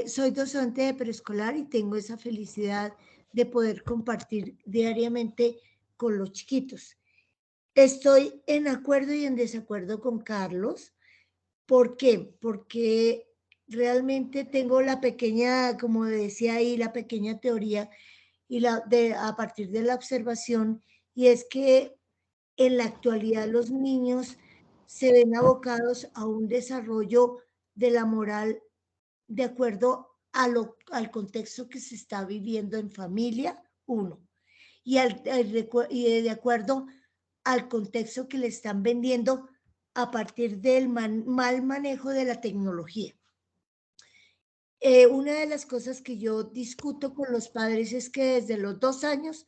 soy docente de preescolar y tengo esa felicidad de poder compartir diariamente con los chiquitos. Estoy en acuerdo y en desacuerdo con Carlos. ¿Por qué? Porque realmente tengo la pequeña, como decía ahí, la pequeña teoría y a partir de la observación, y es que en la actualidad los niños se ven abocados a un desarrollo de la moral de acuerdo al contexto que se está viviendo en familia, uno, y de acuerdo al contexto que le están vendiendo a partir del mal manejo de la tecnología. Una de las cosas que yo discuto con los padres es que desde los 2 años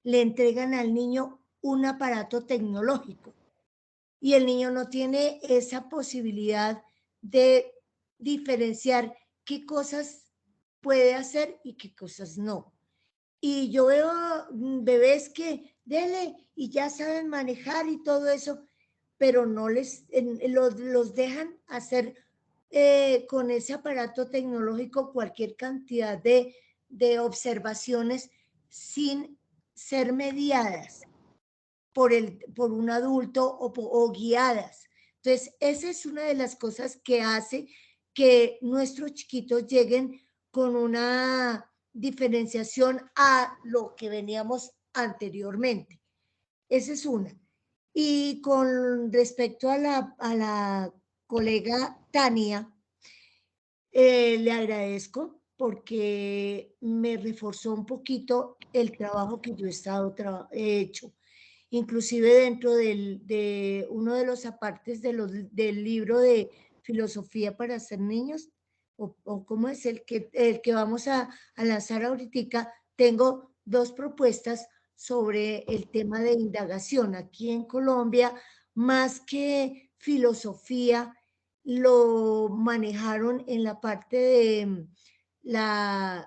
le entregan al niño un aparato tecnológico y el niño no tiene esa posibilidad de diferenciar qué cosas puede hacer y qué cosas no. Y yo veo bebés que dele y ya saben manejar y todo eso, pero no los dejan hacer con ese aparato tecnológico cualquier cantidad de observaciones sin ser mediadas por un adulto o guiadas. Entonces, esa es una de las cosas que hace que nuestros chiquitos lleguen con una diferenciación a lo que veníamos anteriormente. Esa es una. Y con respecto a la colega Tania, le agradezco porque me reforzó un poquito el trabajo que yo he hecho. Inclusive dentro de uno de los apartes del libro de filosofía para ser niños, o cómo es el que vamos a lanzar ahorita, tengo 2 propuestas sobre el tema de indagación. Aquí en Colombia, más que filosofía, lo manejaron en la parte de las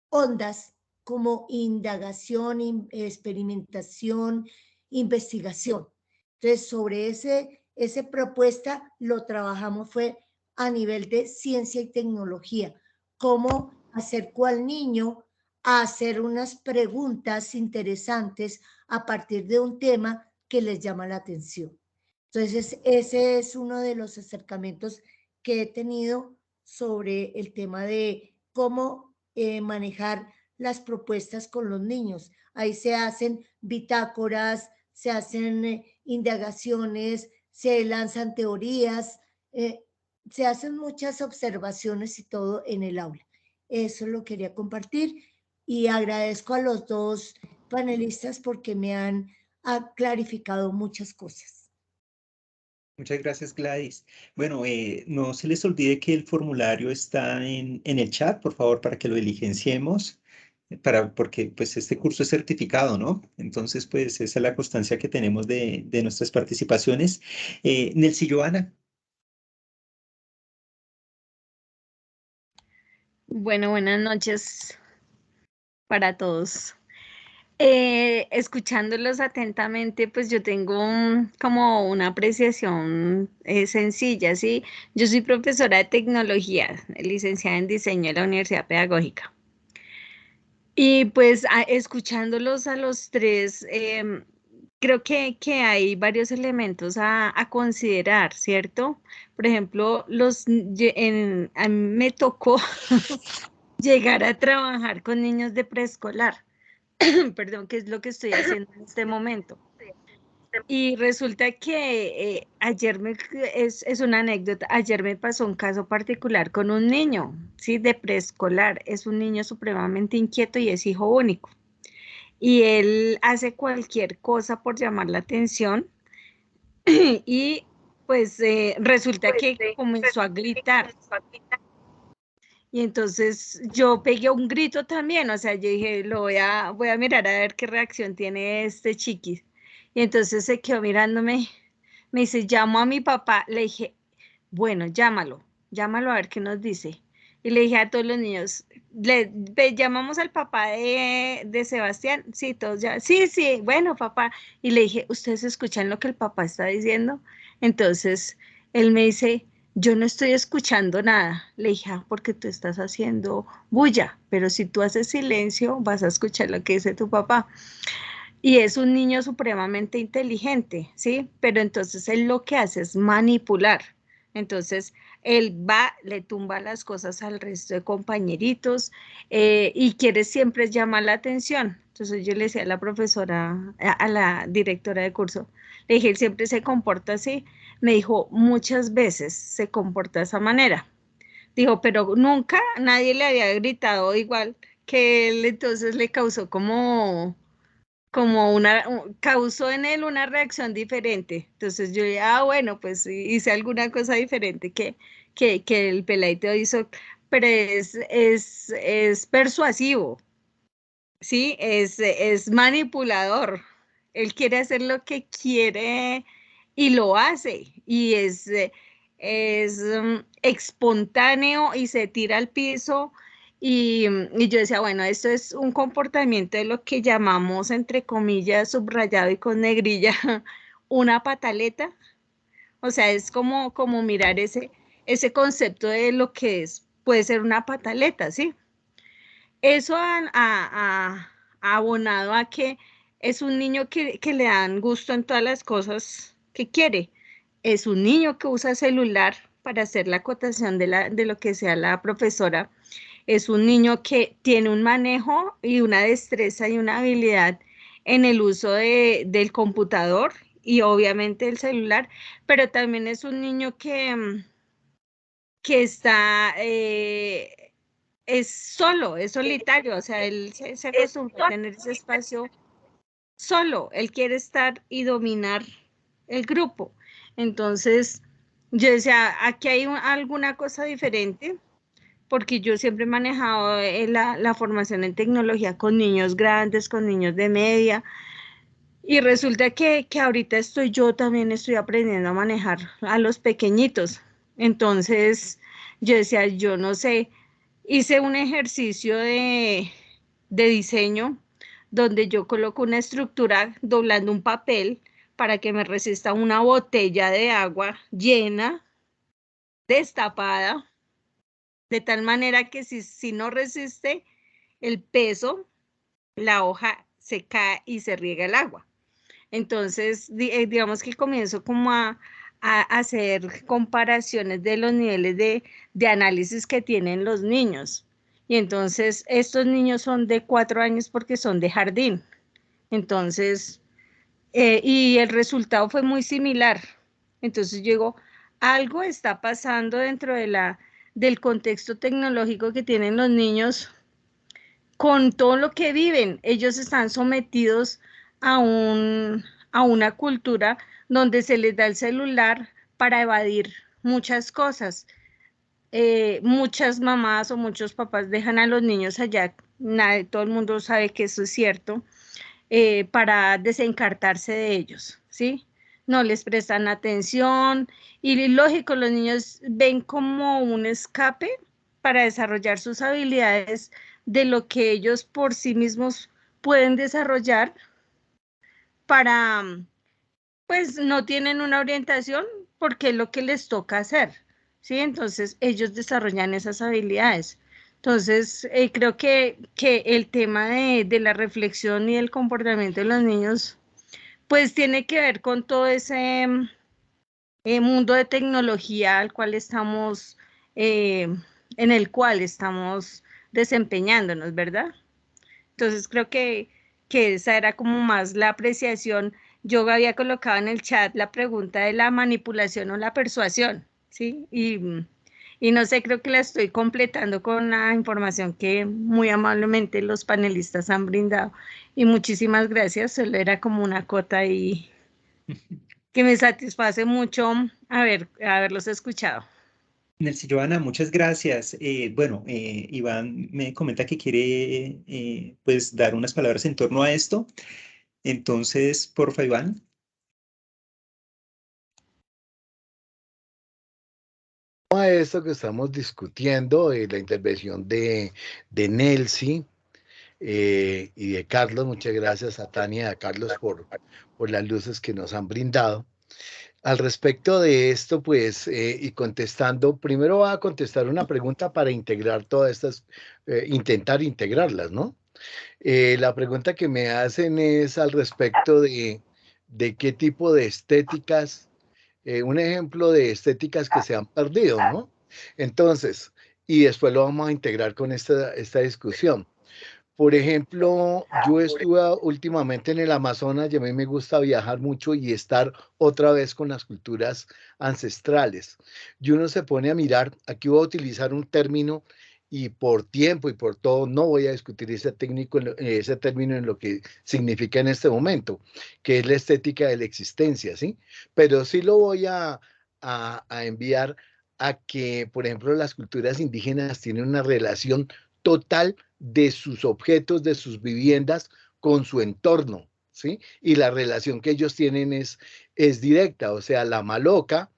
ondas como indagación, experimentación, investigación. Entonces, sobre esa propuesta lo trabajamos fue a nivel de ciencia y tecnología, cómo acercó al niño a hacer unas preguntas interesantes a partir de un tema que les llama la atención. Entonces, ese es uno de los acercamientos que he tenido sobre el tema de cómo manejar las propuestas con los niños. Ahí se hacen bitácoras, se hacen indagaciones, se lanzan teorías, se hacen muchas observaciones y todo en el aula. Eso lo quería compartir y agradezco a los 2 panelistas porque me han clarificado muchas cosas. Muchas gracias, Gladys. Bueno, no se les olvide que el formulario está en el chat, por favor, para que lo diligenciemos, porque pues este curso es certificado, ¿no? Entonces, pues esa es la constancia que tenemos de nuestras participaciones. Nelcy Joana. Bueno, buenas noches para todos. Escuchándolos atentamente, pues yo tengo como una apreciación sencilla, ¿sí? Yo soy profesora de tecnología, licenciada en diseño de la Universidad Pedagógica. Y pues escuchándolos a los 3, creo que hay varios elementos a considerar, ¿cierto? Por ejemplo, a mí me tocó llegar a trabajar con niños de preescolar. Perdón, que es lo que estoy haciendo en este momento. Y resulta que ayer es una anécdota, ayer me pasó un caso particular con un niño, ¿sí? De preescolar. Es un niño supremamente inquieto y es hijo único. Y él hace cualquier cosa por llamar la atención y pues resulta que comenzó a gritar. Y entonces yo pegué un grito también, o sea, yo dije, voy a mirar a ver qué reacción tiene este chiquis. Y entonces se quedó mirándome, me dice, llamo a mi papá. Le dije, bueno, llámalo a ver qué nos dice. Y le dije a todos los niños, llamamos al papá de Sebastián, sí, todos ya, sí, bueno, papá. Y le dije, ¿ustedes escuchan lo que el papá está diciendo? Entonces, él me dice, yo no estoy escuchando nada. Le dije, porque tú estás haciendo bulla, pero si tú haces silencio, vas a escuchar lo que dice tu papá. Y es un niño supremamente inteligente, ¿sí? Pero entonces él lo que hace es manipular. Entonces, él va, le tumba las cosas al resto de compañeritos y quiere siempre llamar la atención. Entonces yo le decía a la profesora, a la directora de curso, le dije, él siempre se comporta así. Me dijo, muchas veces se comporta de esa manera. Dijo, pero nunca nadie le había gritado igual que él, entonces le causó como causó en él una reacción diferente. Entonces yo dije, bueno, pues hice alguna cosa diferente que el peladito hizo, pero es persuasivo, ¿sí? Es manipulador. Él quiere hacer lo que quiere y lo hace, y es espontáneo y se tira al piso. Y yo decía, bueno, esto es un comportamiento de lo que llamamos, entre comillas, subrayado y con negrilla, una pataleta. O sea, es como mirar ese concepto de lo que puede ser una pataleta, ¿sí? Eso abonado a que es un niño que le dan gusto en todas las cosas que quiere. Es un niño que usa celular para hacer la acotación de lo que sea la profesora. Es un niño que tiene un manejo y una destreza y una habilidad en el uso del computador y obviamente el celular, pero también es un niño que está, es solo, es solitario, o sea, él se acostumbra a tener ese espacio solo, él quiere estar y dominar el grupo. Entonces, yo decía, aquí hay alguna cosa diferente, porque yo siempre he manejado la formación en tecnología con niños grandes, con niños de media, y resulta que ahorita yo también estoy aprendiendo a manejar a los pequeñitos. Entonces, yo decía, yo no sé, hice un ejercicio de diseño donde yo coloco una estructura doblando un papel para que me resista una botella de agua llena, destapada, de tal manera que si no resiste el peso, la hoja se cae y se riega el agua. Entonces, digamos que comienzo como a hacer comparaciones de los niveles de análisis que tienen los niños. Y entonces, estos niños son de 4 años porque son de jardín. Entonces, y el resultado fue muy similar. Entonces, yo digo, algo está pasando dentro del contexto tecnológico que tienen los niños con todo lo que viven. Ellos están sometidos a una cultura donde se les da el celular para evadir muchas cosas. Muchas mamás o muchos papás dejan a los niños allá, todo el mundo sabe que eso es cierto, para desencartarse de ellos, ¿sí? No les prestan atención y lógico, los niños ven como un escape para desarrollar sus habilidades de lo que ellos por sí mismos pueden desarrollar para, pues no tienen una orientación porque es lo que les toca hacer, ¿sí? Entonces ellos desarrollan esas habilidades. Entonces creo que el tema de la reflexión y el comportamiento de los niños, pues tiene que ver con todo ese mundo de tecnología al cual estamos, en el cual estamos desempeñándonos, ¿verdad? Entonces creo que esa era como más la apreciación. Yo había colocado en el chat la pregunta de la manipulación o la persuasión, ¿sí? Y no sé, creo que la estoy completando con la información que muy amablemente los panelistas han brindado. Y muchísimas gracias, solo era como una cota y que me satisface mucho haberlos escuchado. Nelcy Joana, muchas gracias. Bueno, Iván me comenta que quiere pues dar unas palabras en torno a esto. Entonces, porfa, Iván. a esto que estamos discutiendo, la intervención de Nelcy y de Carlos, muchas gracias a Tania y a Carlos por las luces que nos han brindado. Al respecto de esto, pues, y contestando, primero voy a contestar una pregunta para integrar todas estas, intentar integrarlas, ¿no? La pregunta que me hacen es al respecto de qué tipo de estéticas, un ejemplo de estéticas que se han perdido, ¿no? Entonces, y después lo vamos a integrar con esta discusión. Por ejemplo, yo estuve últimamente en el Amazonas y a mí me gusta viajar mucho y estar otra vez con las culturas ancestrales. Y uno se pone a mirar, aquí voy a utilizar un término y por tiempo y por todo no voy a discutir ese término en lo que significa en este momento, que es la estética de la existencia, ¿sí? Pero sí lo voy a enviar a que, por ejemplo, las culturas indígenas tienen una relación total de sus objetos, de sus viviendas con su entorno, ¿sí? Y la relación que ellos tienen es directa, o sea, la maloca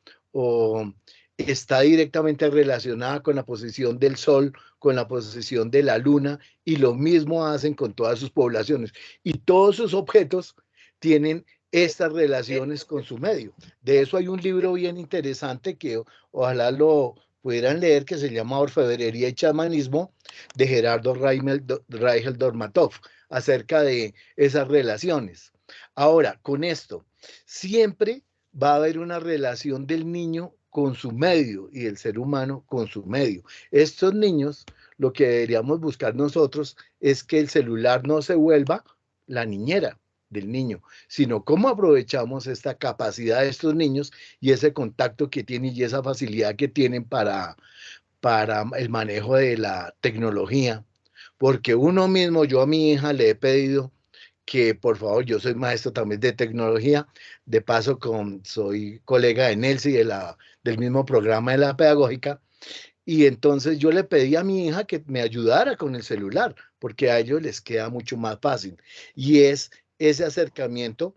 está directamente relacionada con la posición del sol, con la posición de la luna, y lo mismo hacen con todas sus poblaciones. Y todos sus objetos tienen estas relaciones con su medio. De eso hay un libro bien interesante que ojalá lo pudieran leer, que se llama Orfebrería y Chamanismo, de Gerardo Reichel Dormatov, acerca de esas relaciones. Ahora, con esto, siempre va a haber una relación del niño con su medio y el ser humano con su medio. Estos niños, lo que deberíamos buscar nosotros es que el celular no se vuelva la niñera del niño, sino cómo aprovechamos esta capacidad de estos niños y ese contacto que tienen y esa facilidad que tienen para el manejo de la tecnología, porque uno mismo, yo a mi hija le he pedido que por favor, yo soy maestro también de tecnología, de paso soy colega de Nelcy del mismo programa de la pedagógica, y entonces yo le pedí a mi hija que me ayudara con el celular, porque a ellos les queda mucho más fácil, y es ese acercamiento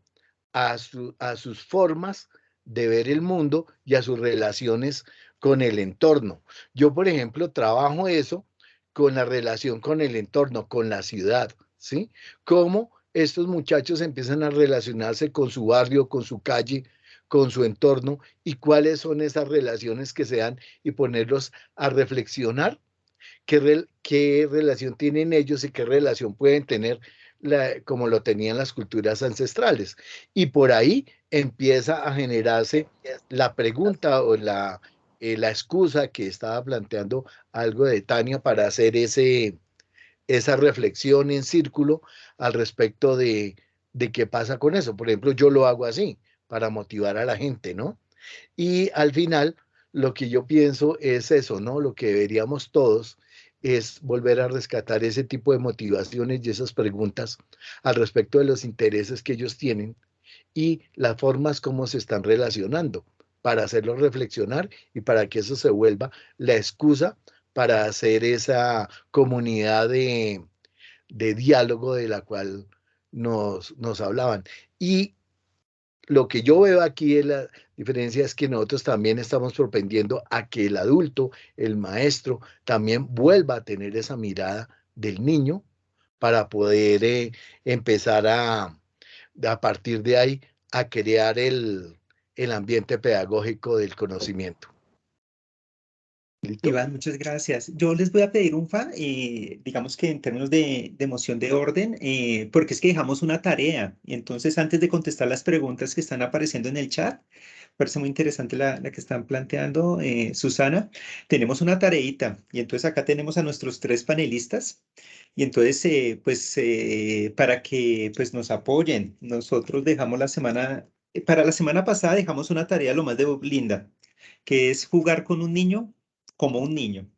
a sus formas de ver el mundo y a sus relaciones con el entorno. Yo, por ejemplo, trabajo eso con la relación con el entorno, con la ciudad, ¿sí? Cómo estos muchachos empiezan a relacionarse con su barrio, con su calle, con su entorno, y cuáles son esas relaciones que se dan, y ponerlos a reflexionar qué relación tienen ellos y qué relación pueden tener como lo tenían las culturas ancestrales. Y por ahí empieza a generarse la pregunta o la excusa que estaba planteando algo de Tania para hacer esa reflexión en círculo al respecto de qué pasa con eso. Por ejemplo, yo lo hago así para motivar a la gente, ¿no? Y al final, lo que yo pienso es eso, ¿no? Lo que deberíamos todos es volver a rescatar ese tipo de motivaciones y esas preguntas al respecto de los intereses que ellos tienen y las formas como se están relacionando, para hacerlos reflexionar y para que eso se vuelva la excusa para hacer esa comunidad de diálogo de la cual nos hablaban. Y lo que yo veo aquí es la diferencia, es que nosotros también estamos propendiendo a que el adulto, el maestro, también vuelva a tener esa mirada del niño para poder empezar a partir de ahí, a crear el ambiente pedagógico del conocimiento. ¿Listo? Iván, muchas gracias. Yo les voy a pedir un fa, digamos que en términos de emoción de orden, porque es que dejamos una tarea. Y entonces, antes de contestar las preguntas que están apareciendo en el chat, parece muy interesante la que están planteando, Susana, tenemos una tareita. Y entonces acá tenemos a nuestros 3 panelistas. Y entonces, pues, para que pues, nos apoyen, nosotros dejamos para la semana pasada dejamos una tarea lo más de linda, que es jugar con un niño como un niño.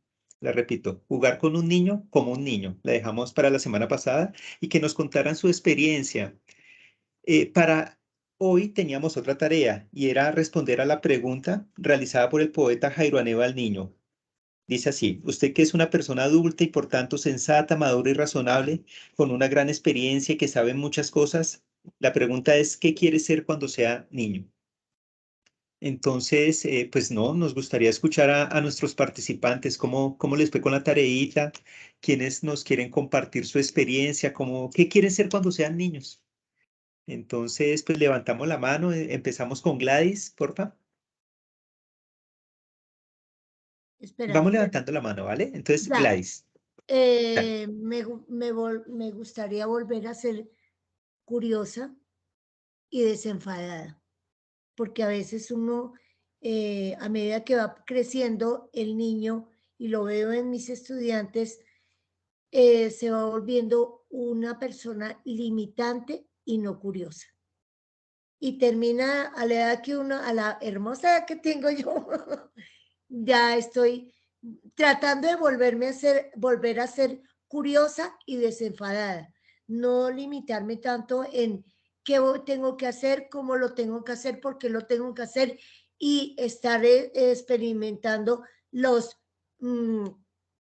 La repito, jugar con un niño como un niño. La dejamos para la semana pasada y que nos contaran su experiencia. Para hoy teníamos otra tarea y era responder a la pregunta realizada por el poeta Jairo Aníbal Niño. Dice así: usted que es una persona adulta y por tanto sensata, madura y razonable, con una gran experiencia y que sabe muchas cosas, la pregunta es: ¿qué quiere ser cuando sea niño? Entonces, pues no, nos gustaría escuchar a nuestros participantes, cómo les fue con la tareita, quiénes nos quieren compartir su experiencia, qué quieren ser cuando sean niños. Entonces, pues levantamos la mano, empezamos con Gladys, porfa. Espera, Vamos espera. levantando la mano, ¿vale? Entonces, Ya. Gladys. Dale. Me gustaría volver a ser curiosa y desenfadada, porque a veces uno, a medida que va creciendo el niño, y lo veo en mis estudiantes, se va volviendo una persona limitante y no curiosa. Y termina a la edad que uno, a la hermosa edad que tengo yo, ya estoy tratando de volver a ser curiosa y desenfadada, no limitarme tanto en qué tengo que hacer, cómo lo tengo que hacer, por qué lo tengo que hacer, y estar experimentando los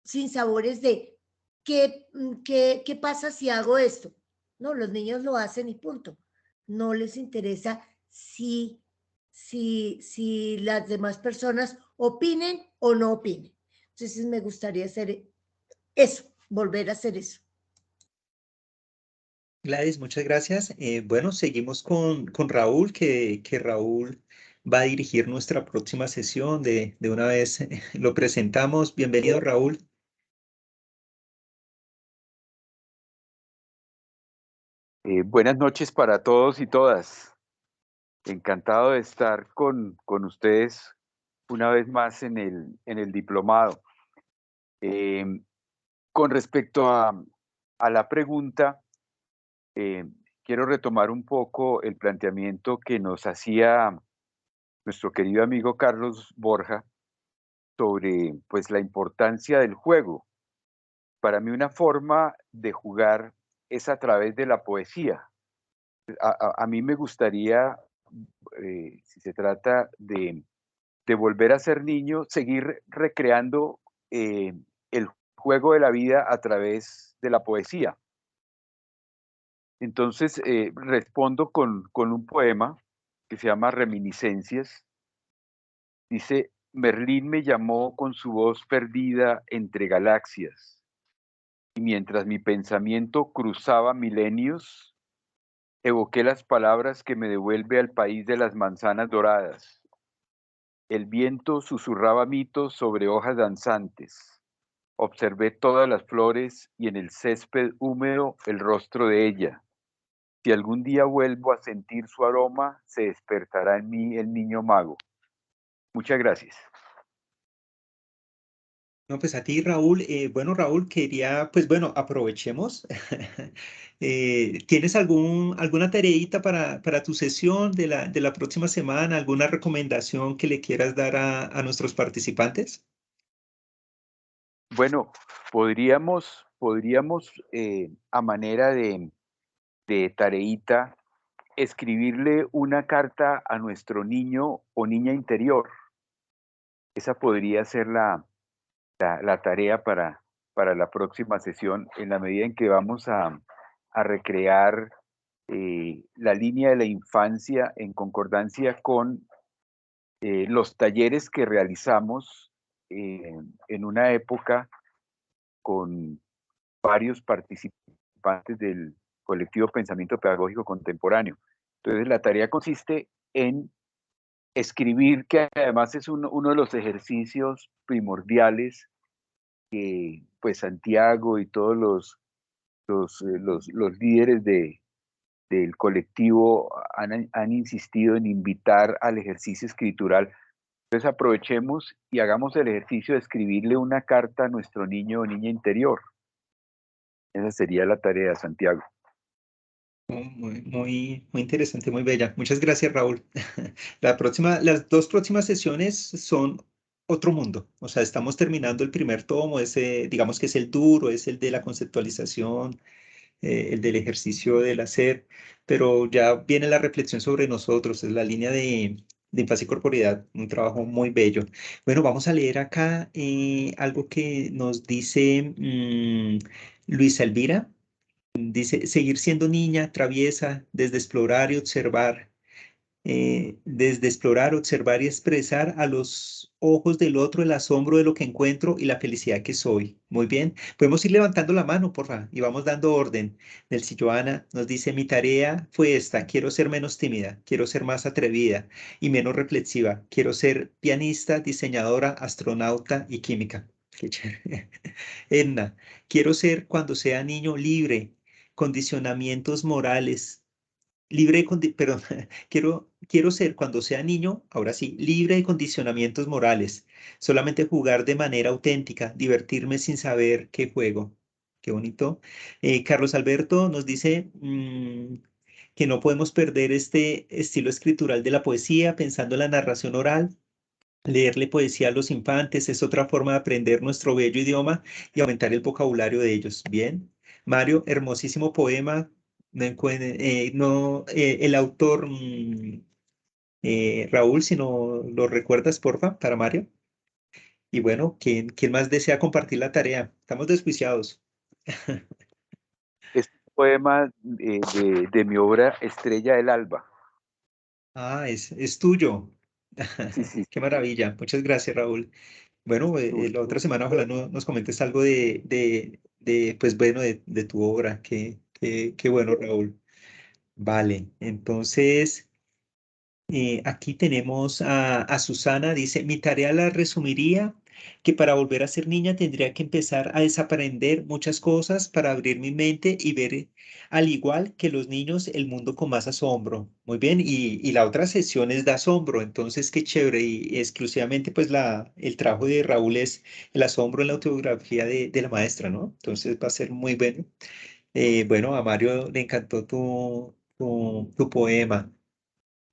sinsabores de qué pasa si hago esto. No, los niños lo hacen y punto. No les interesa si las demás personas opinen o no opinen. Entonces me gustaría hacer eso, volver a hacer eso. Gladys, muchas gracias. Bueno, seguimos con Raúl, que Raúl va a dirigir nuestra próxima sesión. De una vez lo presentamos. Bienvenido, Raúl. Buenas noches para todos y todas. Encantado de estar con ustedes una vez más en el diplomado. Con respecto a la pregunta, quiero retomar un poco el planteamiento que nos hacía nuestro querido amigo Carlos Borja sobre pues, la importancia del juego. Para mí una forma de jugar es a través de la poesía. A mí me gustaría, si se trata de volver a ser niño, seguir recreando el juego de la vida a través de la poesía. Entonces, respondo con un poema que se llama Reminiscencias. Dice, Merlín me llamó con su voz perdida entre galaxias, y mientras mi pensamiento cruzaba milenios, evoqué las palabras que me devuelve al país de las manzanas doradas. El viento susurraba mitos sobre hojas danzantes. Observé todas las flores y en el césped húmedo el rostro de ella. Si algún día vuelvo a sentir su aroma, se despertará en mí el niño mago. Muchas gracias. No, pues a ti, Raúl. Bueno, Raúl, quería, pues bueno, aprovechemos. ¿Tienes alguna tareita para tu sesión de la próxima semana? ¿Alguna recomendación que le quieras dar a nuestros participantes? Bueno, podríamos a manera de tareita, escribirle una carta a nuestro niño o niña interior. Esa podría ser la tarea para la próxima sesión, en la medida en que vamos a recrear la línea de la infancia en concordancia con los talleres que realizamos en una época con varios participantes del colectivo Pensamiento Pedagógico Contemporáneo. Entonces, la tarea consiste en escribir, que además es uno de los ejercicios primordiales que pues Santiago y todos los líderes del colectivo han insistido en invitar al ejercicio escritural. Entonces aprovechemos y hagamos el ejercicio de escribirle una carta a nuestro niño o niña interior. Esa sería la tarea, Santiago. Muy interesante, muy bella. Muchas gracias, Raúl. Las dos próximas sesiones son otro mundo. O sea, estamos terminando el primer tomo, ese, digamos que es el duro, es el de la conceptualización, el del ejercicio del hacer, pero ya viene la reflexión sobre nosotros, es la línea de infancia y corporeidad, un trabajo muy bello. Bueno, vamos a leer acá algo que nos dice Luisa Elvira. Dice, seguir siendo niña, traviesa, desde explorar y observar, desde explorar, observar y expresar a los ojos del otro el asombro de lo que encuentro y la felicidad que soy. Muy bien, podemos ir levantando la mano, porfa, y vamos dando orden. Nelcy Joana nos dice, mi tarea fue esta, quiero ser menos tímida, quiero ser más atrevida y menos reflexiva, quiero ser pianista, diseñadora, astronauta y química. Qué chévere. Edna, quiero ser cuando sea niño libre, condicionamientos morales, libre de perdón, quiero ser cuando sea niño, ahora sí, libre de condicionamientos morales, solamente jugar de manera auténtica, divertirme sin saber qué juego. Qué bonito. Carlos Alberto nos dice que no podemos perder este estilo escritural de la poesía, pensando en la narración oral. Leerle poesía a los infantes es otra forma de aprender nuestro bello idioma y aumentar el vocabulario de ellos. Bien. Mario, hermosísimo poema. El autor, Raúl, si no lo recuerdas, porfa, para Mario. Y bueno, ¿quién más desea compartir la tarea? Estamos desjuiciados. Es un poema de mi obra Estrella del Alba. Ah, es tuyo. Sí, sí. Qué maravilla. Muchas gracias, Raúl. Bueno, la otra semana ojalá nos comentes algo pues bueno, de tu obra. Qué bueno, Raúl. Vale, entonces aquí tenemos a Susana, dice, mi tarea la resumiría que para volver a ser niña tendría que empezar a desaprender muchas cosas para abrir mi mente y ver al igual que los niños el mundo con más asombro. Muy bien, y la otra sesión es de asombro, entonces qué chévere y exclusivamente pues el trabajo de Raúl es el asombro en la autobiografía de la maestra, ¿no? Entonces va a ser muy bueno. Bueno, a Mario le encantó tu poema.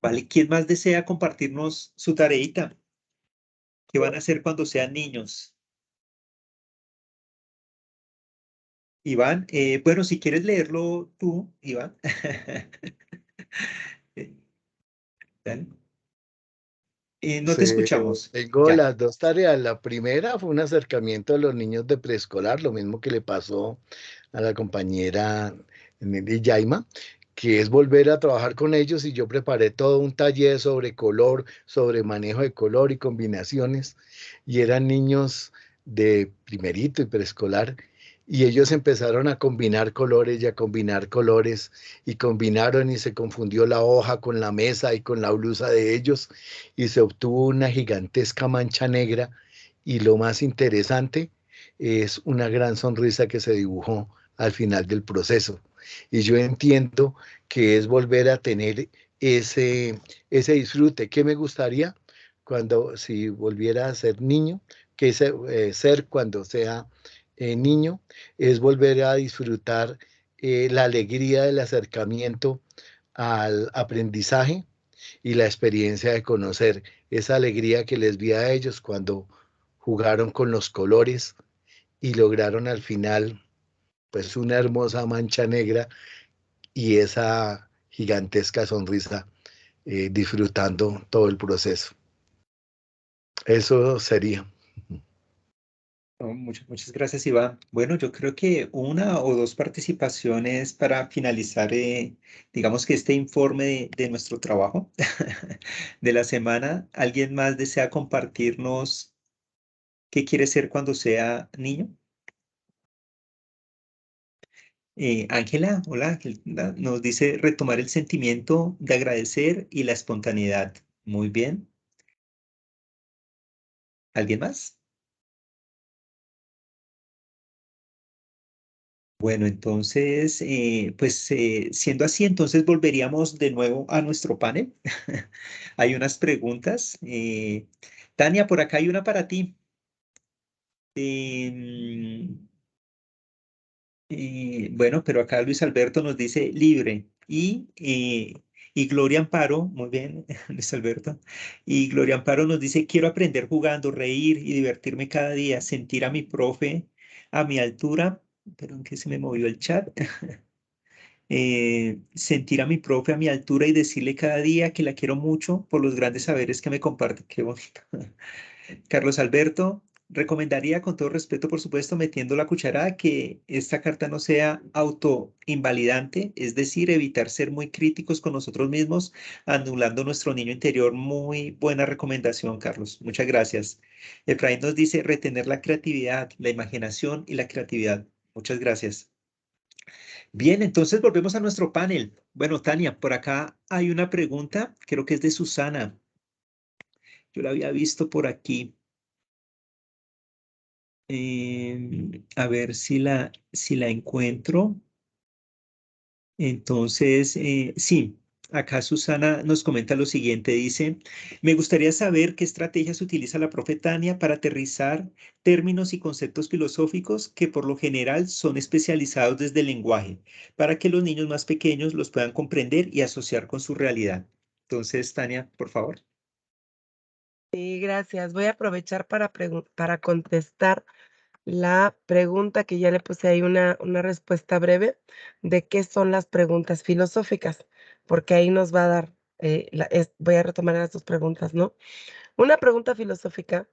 ¿Vale? ¿Quién más desea compartirnos su tareita? ¿Qué van a hacer cuando sean niños? Iván, bueno, si quieres leerlo tú, Iván. Eh, dale. No te Sí, escuchamos. tengo Ya. las dos tareas. La primera fue un acercamiento a los niños de preescolar, lo mismo que le pasó a la compañera Nelly Yaima, que es volver a trabajar con ellos y yo preparé todo un taller sobre color, sobre manejo de color y combinaciones y eran niños de primerito y preescolar y ellos empezaron a combinar colores y a combinar colores y combinaron y se confundió la hoja con la mesa y con la blusa de ellos y se obtuvo una gigantesca mancha negra y lo más interesante es una gran sonrisa que se dibujó al final del proceso. Y yo entiendo que es volver a tener ese disfrute. ¿Qué me gustaría cuando, si volviera a ser niño, que ser cuando sea niño, es volver a disfrutar la alegría del acercamiento al aprendizaje y la experiencia de conocer esa alegría que les vi a ellos cuando jugaron con los colores y lograron al final pues una hermosa mancha negra y esa gigantesca sonrisa disfrutando todo el proceso. Eso sería. No, muchas gracias, Iván. Bueno, yo creo que una o dos participaciones para finalizar, digamos que este informe de nuestro trabajo de la semana. ¿Alguien más desea compartirnos qué quiere ser cuando sea niño? Ángela, hola, nos dice retomar el sentimiento de agradecer y la espontaneidad. Muy bien. ¿Alguien más? Bueno, entonces, pues siendo así, entonces volveríamos de nuevo a nuestro panel. Hay unas preguntas. Tania, por acá hay una para ti. Em, bueno, pero acá Luis Alberto nos dice libre y Gloria Amparo, muy bien, Luis Alberto, y Gloria Amparo nos dice quiero aprender jugando, reír y divertirme cada día, sentir a mi profe a mi altura, perdón que se me movió el chat, sentir a mi profe a mi altura y decirle cada día que la quiero mucho por los grandes saberes que me comparte, qué bonito. Carlos Alberto, recomendaría con todo respeto, por supuesto, metiendo la cucharada, que esta carta no sea autoinvalidante, es decir, evitar ser muy críticos con nosotros mismos, anulando nuestro niño interior. Muy buena recomendación, Carlos. Muchas gracias. Efraín nos dice retener la creatividad, la imaginación y la creatividad. Muchas gracias. Bien, entonces volvemos a nuestro panel. Bueno, Tania, por acá hay una pregunta, creo que es de Susana. Yo la había visto por aquí. A ver si la encuentro. Entonces, sí, acá Susana nos comenta lo siguiente, dice, me gustaría saber qué estrategias utiliza la profe Tania para aterrizar términos y conceptos filosóficos que por lo general son especializados desde el lenguaje, para que los niños más pequeños los puedan comprender y asociar con su realidad. Entonces, Tania, por favor. Sí, gracias. Voy a aprovechar para contestar la pregunta que ya le puse ahí una respuesta breve de qué son las preguntas filosóficas, porque ahí nos va a dar, voy a retomar las dos preguntas, ¿no? Una pregunta filosófica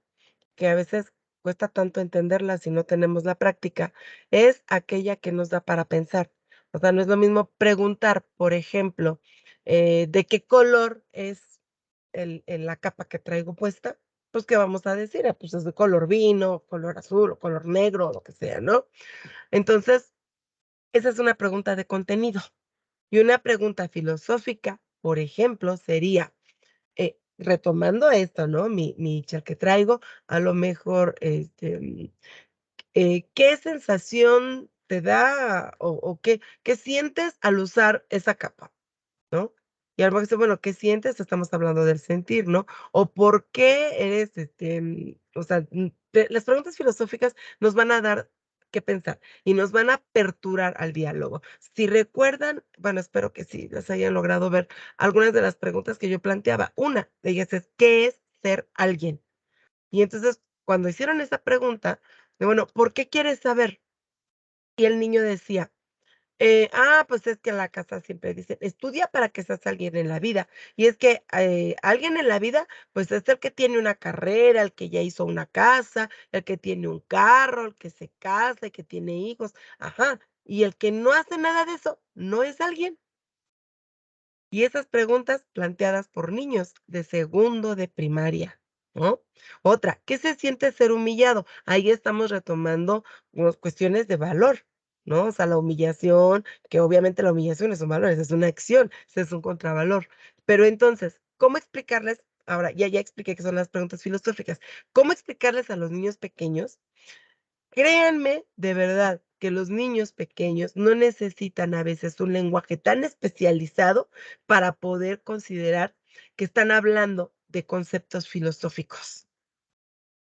que a veces cuesta tanto entenderla si no tenemos la práctica, es aquella que nos da para pensar. O sea, no es lo mismo preguntar, por ejemplo, ¿de qué color es la capa que traigo puesta? Pues, ¿qué vamos a decir? Pues es de color vino, color azul o color negro, o lo que sea, ¿no? Entonces, esa es una pregunta de contenido. Y una pregunta filosófica, por ejemplo, sería, retomando esto, ¿no? Mi chat que traigo, a lo mejor, ¿qué sensación te da o qué sientes al usar esa capa? ¿No? Y a lo mejor dice, bueno, ¿qué sientes? Estamos hablando del sentir, ¿no? O por qué eres, o sea, las preguntas filosóficas nos van a dar que pensar y nos van a aperturar al diálogo. Si recuerdan, bueno, espero que sí las hayan logrado ver algunas de las preguntas que yo planteaba. Una de ellas es, ¿qué es ser alguien? Y entonces, cuando hicieron esa pregunta, de bueno, ¿por qué quieres saber? Y el niño decía, pues es que en la casa siempre dicen, estudia para que seas alguien en la vida. Y es que alguien en la vida, pues es el que tiene una carrera, el que ya hizo una casa, el que tiene un carro, el que se casa, el que tiene hijos. Ajá. Y el que no hace nada de eso, no es alguien. Y esas preguntas planteadas por niños de segundo de primaria, ¿no? Otra, ¿qué se siente ser humillado? Ahí estamos retomando cuestiones de valor, ¿no? O sea, la humillación, que obviamente la humillación es un valor, esa es una acción, ese es un contravalor. Pero entonces, ¿cómo explicarles? Ahora, ya expliqué que son las preguntas filosóficas. ¿Cómo explicarles a los niños pequeños? Créanme, de verdad, que los niños pequeños no necesitan a veces un lenguaje tan especializado para poder considerar que están hablando de conceptos filosóficos.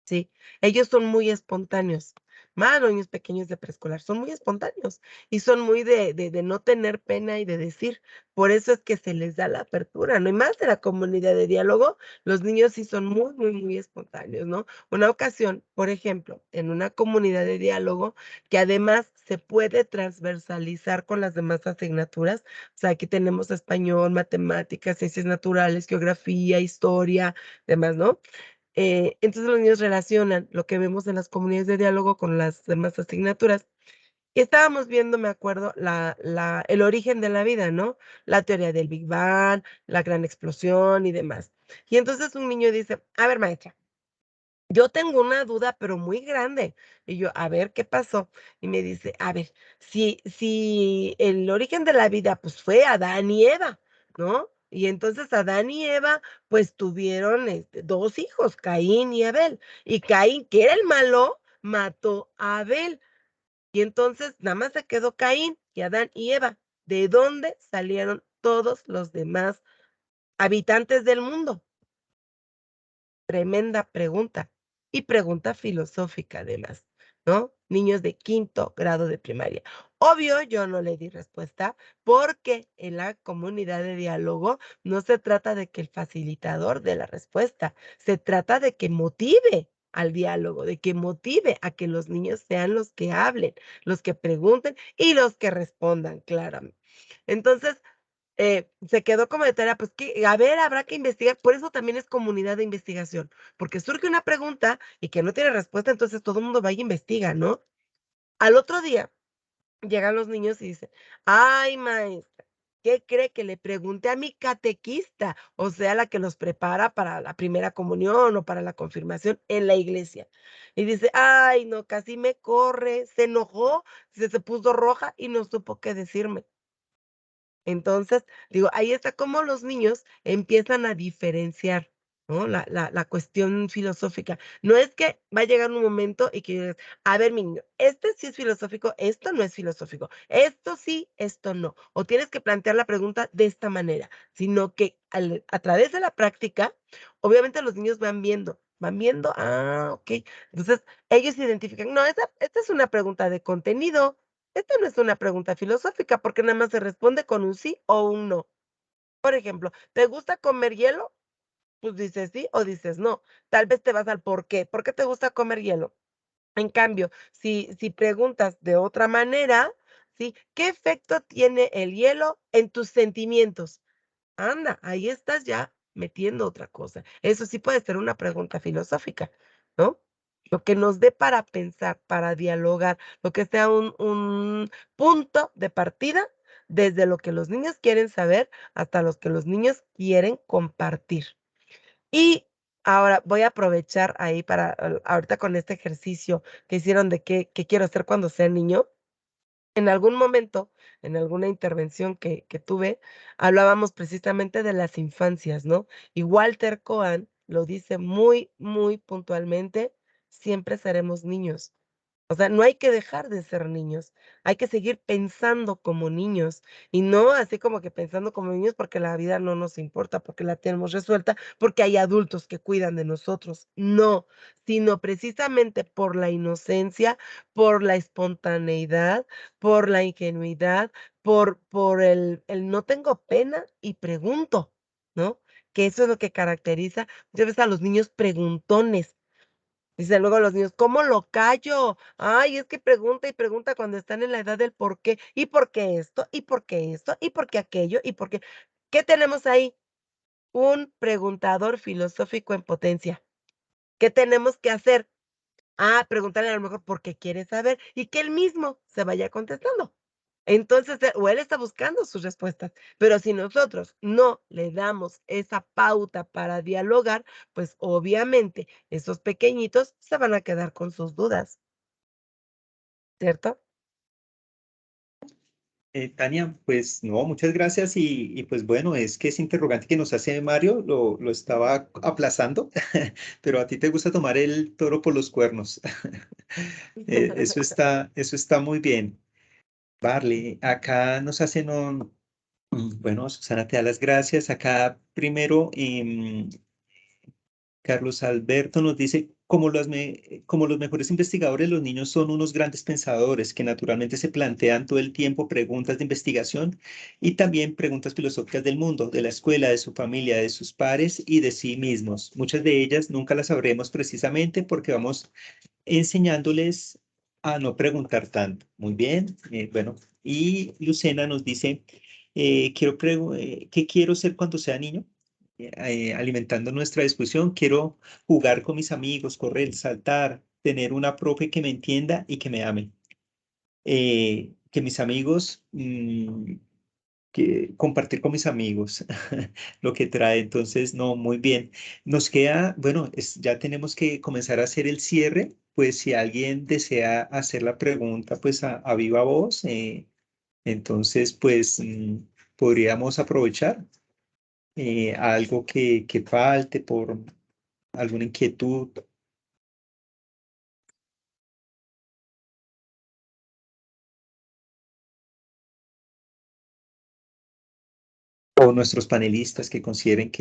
Sí, ellos son muy espontáneos. Más los niños pequeños de preescolar son muy espontáneos y son muy de no tener pena y de decir. Por eso es que se les da la apertura, ¿no? Y más de la comunidad de diálogo, los niños sí son muy, muy, muy espontáneos, ¿no? Una ocasión, por ejemplo, en una comunidad de diálogo que además se puede transversalizar con las demás asignaturas. O sea, aquí tenemos español, matemáticas, ciencias naturales, geografía, historia, demás, ¿no? Entonces los niños relacionan lo que vemos en las comunidades de diálogo con las demás asignaturas. Y estábamos viendo, me acuerdo, el origen de la vida, ¿no? La teoría del Big Bang, la gran explosión y demás. Y entonces un niño dice, a ver, maestra, yo tengo una duda, pero muy grande. Y yo, a ver, ¿qué pasó? Y me dice, a ver, si el origen de la vida, pues fue Adán y Eva, ¿no? Y entonces Adán y Eva, pues tuvieron dos hijos, Caín y Abel. Y Caín, que era el malo, mató a Abel. Y entonces nada más se quedó Caín y Adán y Eva. ¿De dónde salieron todos los demás habitantes del mundo? Tremenda pregunta, y pregunta filosófica además, ¿no? Niños de quinto grado de primaria. Obvio, yo no le di respuesta porque en la comunidad de diálogo no se trata de que el facilitador dé la respuesta, se trata de que motive al diálogo, de que motive a que los niños sean los que hablen, los que pregunten y los que respondan, claramente. Entonces, se quedó como de tarea, pues que, a ver, habrá que investigar. Por eso también es comunidad de investigación, porque surge una pregunta y que no tiene respuesta, entonces todo el mundo va y investiga, ¿no? Al otro día llegan los niños y dicen, ay, maestra, ¿qué cree que le pregunté a mi catequista? O sea, la que los prepara para la primera comunión o para la confirmación en la iglesia. Y dice, ay, no, casi me corre, se enojó, se puso roja y no supo qué decirme. Entonces, digo, ahí está cómo los niños empiezan a diferenciar, ¿no? La cuestión filosófica. No es que va a llegar un momento y que digas, a ver, mi niño, este sí es filosófico, esto no es filosófico, esto sí, esto no. O tienes que plantear la pregunta de esta manera, sino que a través de la práctica, obviamente los niños van viendo, ah, ok. Entonces, ellos identifican, no, esta es una pregunta de contenido. Esta no es una pregunta filosófica, porque nada más se responde con un sí o un no. Por ejemplo, ¿te gusta comer hielo? Pues dices sí o dices no. Tal vez te vas al por qué. ¿Por qué te gusta comer hielo? En cambio, si preguntas de otra manera, ¿sí? ¿Qué efecto tiene el hielo en tus sentimientos? Anda, ahí estás ya metiendo otra cosa. Eso sí puede ser una pregunta filosófica, ¿no? Lo que nos dé para pensar, para dialogar, lo que sea un punto de partida desde lo que los niños quieren saber hasta los que los niños quieren compartir. Y ahora voy a aprovechar ahí para, ahorita con este ejercicio que hicieron de qué quiero ser cuando sea niño. En algún momento, en alguna intervención que tuve, hablábamos precisamente de las infancias, ¿no? Y Walter Cohen lo dice muy, muy puntualmente, siempre seremos niños. O sea, no hay que dejar de ser niños, hay que seguir pensando como niños y no así como que pensando como niños porque la vida no nos importa, porque la tenemos resuelta, porque hay adultos que cuidan de nosotros. No, sino precisamente por la inocencia, por la espontaneidad, por la ingenuidad, por el no tengo pena y pregunto, ¿no? Que eso es lo que caracteriza muchas veces a los niños preguntones. Dice luego los niños, ¿cómo lo callo? Ay, es que pregunta y pregunta cuando están en la edad del por qué. ¿Y por qué esto? ¿Y por qué esto? ¿Y por qué aquello? ¿Y por qué? ¿Qué tenemos ahí? Un preguntador filosófico en potencia. ¿Qué tenemos que hacer? Ah, preguntarle a lo mejor por qué quiere saber y que él mismo se vaya contestando. Entonces, o él está buscando sus respuestas, pero si nosotros no le damos esa pauta para dialogar, pues obviamente esos pequeñitos se van a quedar con sus dudas, ¿cierto? Tania, pues no, muchas gracias y pues bueno, es que ese interrogante que nos hace Mario lo estaba aplazando, pero a ti te gusta tomar el toro por los cuernos. Eso está muy bien. Vale, acá nos hacen un, bueno, Susana, te da las gracias. Acá primero, Carlos Alberto nos dice, como los mejores investigadores, los niños son unos grandes pensadores que naturalmente se plantean todo el tiempo preguntas de investigación y también preguntas filosóficas del mundo, de la escuela, de su familia, de sus pares y de sí mismos. Muchas de ellas nunca las sabremos precisamente porque vamos enseñándoles a no preguntar tanto. Muy bien, bueno. Y Lucena nos dice, ¿qué quiero ser cuando sea niño? Alimentando nuestra discusión, quiero jugar con mis amigos, correr, saltar, tener una profe que me entienda y que me ame. Que mis amigos, que compartir con mis amigos, lo que trae. Entonces, no, muy bien. Nos queda, bueno, ya tenemos que comenzar a hacer el cierre. Pues si alguien desea hacer la pregunta, pues a viva voz, entonces, pues podríamos aprovechar algo que falte por alguna inquietud o nuestros panelistas que consideren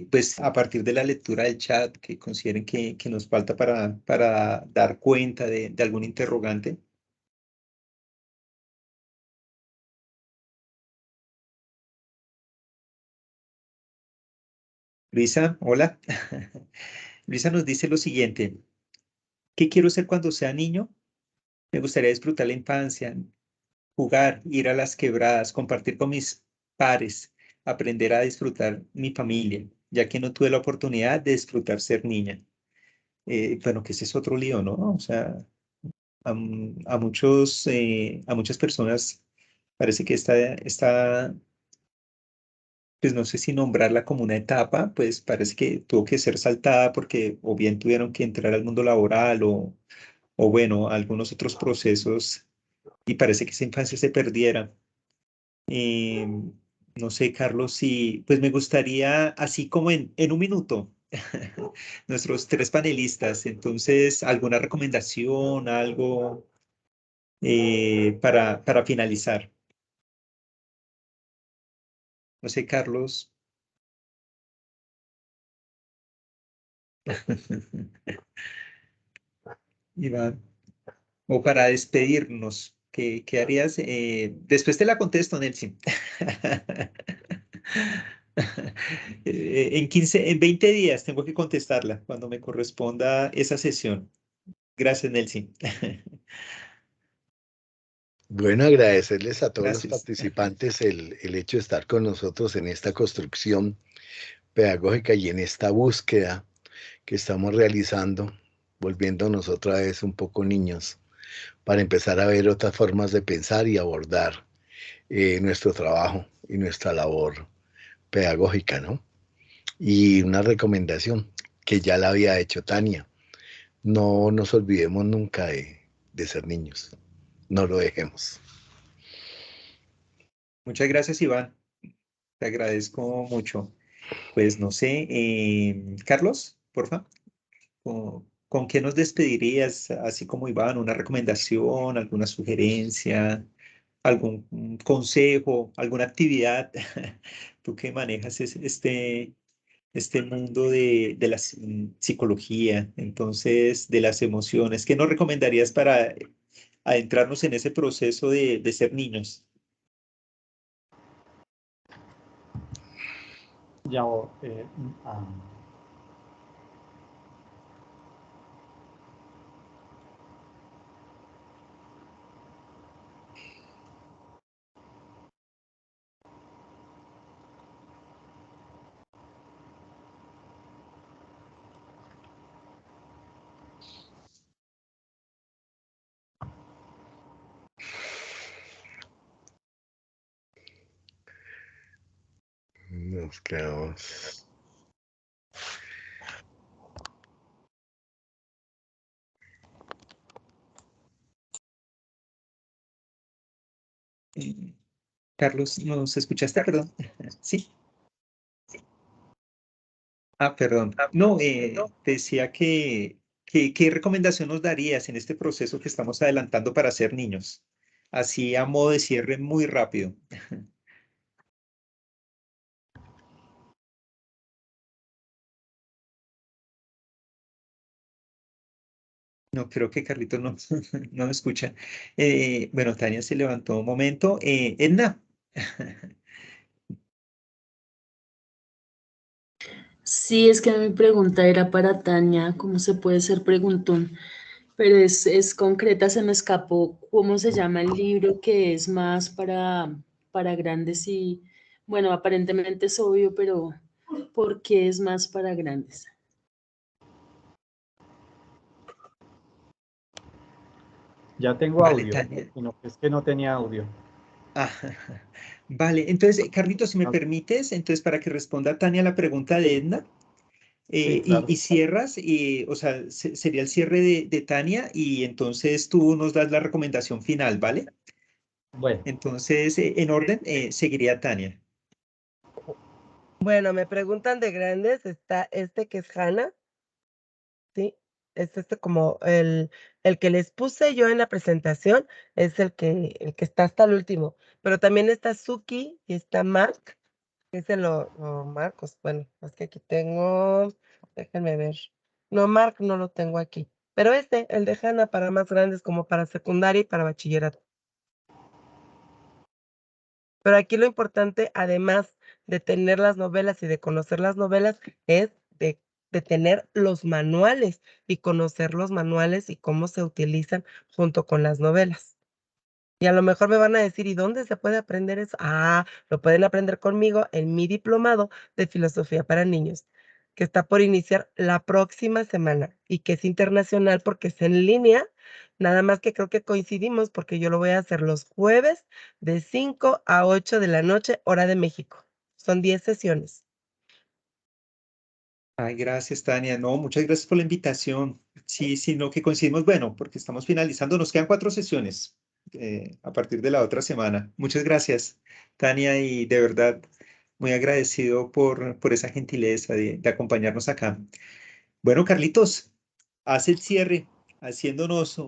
pues a partir de la lectura del chat, que consideren que nos falta para dar cuenta de algún interrogante. Luisa, hola. Luisa nos dice lo siguiente, ¿qué quiero ser cuando sea niño? Me gustaría disfrutar la infancia, jugar, ir a las quebradas, compartir con mis pares, aprender a disfrutar mi familia, ya que no tuve la oportunidad de disfrutar ser niña. Bueno, que ese es otro lío, ¿no? O sea, a muchas personas parece que pues no sé si nombrarla como una etapa, pues parece que tuvo que ser saltada porque o bien tuvieron que entrar al mundo laboral o bueno, algunos otros procesos y parece que esa infancia se perdiera. Eh, no sé, Carlos, si pues me gustaría, así como en un minuto, nuestros tres panelistas, entonces, alguna recomendación, algo para finalizar. No sé, Carlos. Iván. O para despedirnos, ¿qué harías? Después te la contesto, Nelson. En 20 días tengo que contestarla cuando me corresponda esa sesión. Gracias, Nelson. Bueno, agradecerles a todos los Gracias. participantes el hecho de estar con nosotros en esta construcción pedagógica y en esta búsqueda que estamos realizando, volviéndonos otra vez un poco niños, para empezar a ver otras formas de pensar y abordar nuestro trabajo y nuestra labor pedagógica, ¿no? Y una recomendación que ya la había hecho Tania: no nos olvidemos nunca de ser niños, no lo dejemos. Muchas gracias, Iván. Te agradezco mucho. Pues no sé, Carlos, porfa, ¿con qué nos despedirías? Así como Iván, una recomendación, alguna sugerencia, algún consejo, alguna actividad. Tú que manejas este mundo de la psicología, entonces, de las emociones, ¿qué nos recomendarías para adentrarnos en ese proceso de ser niños? Ya, Nos quedamos. Carlos, ¿nos escuchaste? Perdón. Sí. Ah, perdón. No, te decía ¿qué recomendación nos darías en este proceso que estamos adelantando para ser niños? Así a modo de cierre muy rápido. No, creo que Carlitos no, no me escucha. Bueno, Tania se levantó un momento. Edna. Sí, es que mi pregunta era para Tania, ¿cómo se puede ser preguntón? Pero es concreta, se me escapó cómo se llama el libro que es más para grandes y, bueno, aparentemente es obvio, pero ¿por qué es más para grandes? ya tengo Vale, audio, Tania. sino que es que no tenía audio. Ah, vale, entonces, Carlitos, si me No, permites, entonces para que responda Tania la pregunta de Edna. sí, Y, claro. y cierras, o sea, sería el cierre de Tania y entonces tú nos das la recomendación final, ¿vale? Bueno, Entonces, en orden, seguiría Tania. Bueno, me preguntan de grandes, está este que es Hannah, ¿sí? Es este como el que les puse yo en la presentación, es el que está hasta el último. Pero también está Suki y está Mark, que es lo Marcos. Bueno, es que aquí tengo, déjenme ver. No, Mark no lo tengo aquí. Pero el de Hannah para más grandes, como para secundaria y para bachillerato. Pero aquí lo importante, además de tener las novelas y de conocer las novelas, es de tener los manuales y conocer los manuales y cómo se utilizan junto con las novelas. Y a lo mejor me van a decir, ¿y dónde se puede aprender eso? Ah, lo pueden aprender conmigo en mi diplomado de filosofía para niños, que está por iniciar la próxima semana y que es internacional porque es en línea, nada más que creo que coincidimos porque yo lo voy a hacer los jueves de 5 a 8 de la noche, hora de México. Son 10 sesiones. Ay, gracias, Tania. No, muchas gracias por la invitación. Sí, sino que coincidimos, bueno, porque estamos finalizando, nos quedan 4 sesiones a partir de la otra semana. Muchas gracias, Tania, y de verdad muy agradecido por esa gentileza de acompañarnos acá. Bueno, Carlitos, haz el cierre, haciéndonos,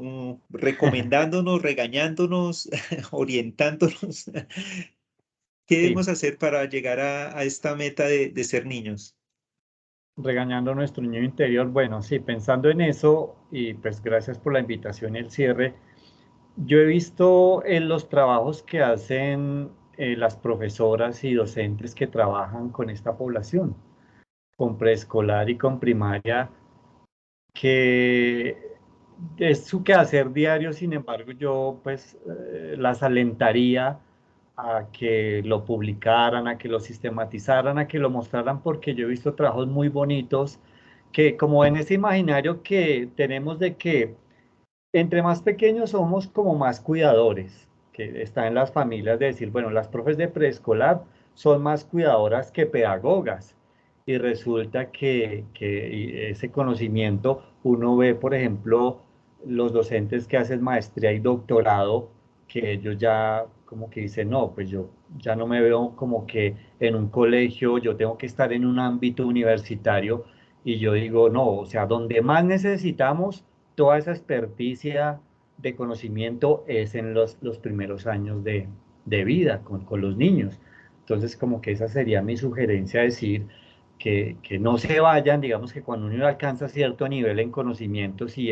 recomendándonos, regañándonos, orientándonos. ¿Qué Sí, debemos hacer para llegar a esta meta de ser niños? regañando a nuestro niño interior. Bueno, sí, pensando en eso, y pues gracias por la invitación y el cierre. Yo he visto en los trabajos que hacen las profesoras y docentes que trabajan con esta población, con preescolar y con primaria, que es su quehacer diario. Sin embargo, yo pues las alentaría a que lo publicaran, a que lo sistematizaran, a que lo mostraran, porque yo he visto trabajos muy bonitos que, como en ese imaginario que tenemos de que entre más pequeños somos, como más cuidadores, que está en las familias, de decir, bueno, las profes de preescolar son más cuidadoras que pedagogas. Y resulta que ese conocimiento uno ve, por ejemplo, los docentes que hacen maestría y doctorado, que ellos ya como que dicen, no, pues yo ya no me veo como que en un colegio, yo tengo que estar en un ámbito universitario. Y yo digo, no, o sea, donde más necesitamos toda esa experticia de conocimiento es en los primeros años de vida con los niños. Entonces, como que esa sería mi sugerencia, decir que no se vayan, digamos que cuando uno alcanza cierto nivel en conocimientos y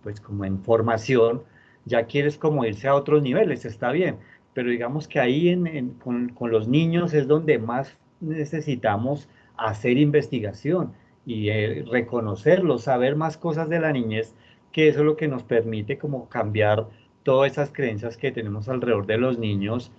pues como en formación, ya quieres como irse a otros niveles, está bien, pero digamos que ahí con los niños es donde más necesitamos hacer investigación y reconocerlos, saber más cosas de la niñez, que eso es lo que nos permite como cambiar todas esas creencias que tenemos alrededor de los niños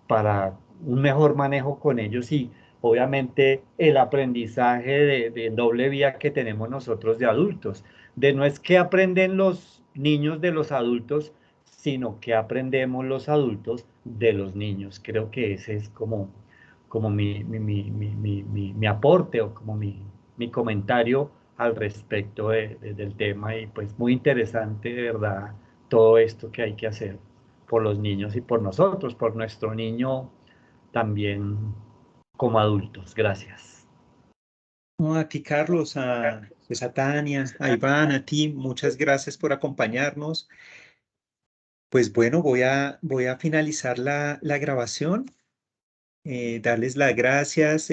para un mejor manejo con ellos y obviamente el aprendizaje de doble vía que tenemos nosotros de adultos, de no es que aprenden los niños de los adultos, sino que aprendemos los adultos de los niños. Creo que ese es como mi aporte o como mi comentario al respecto del tema y pues muy interesante, de verdad, todo esto que hay que hacer por los niños y por nosotros, por nuestro niño también como adultos. Gracias. No, a ti, Carlos, pues a Tania, a Iván, a ti, muchas gracias por acompañarnos. Pues bueno, voy a finalizar la grabación, darles las gracias.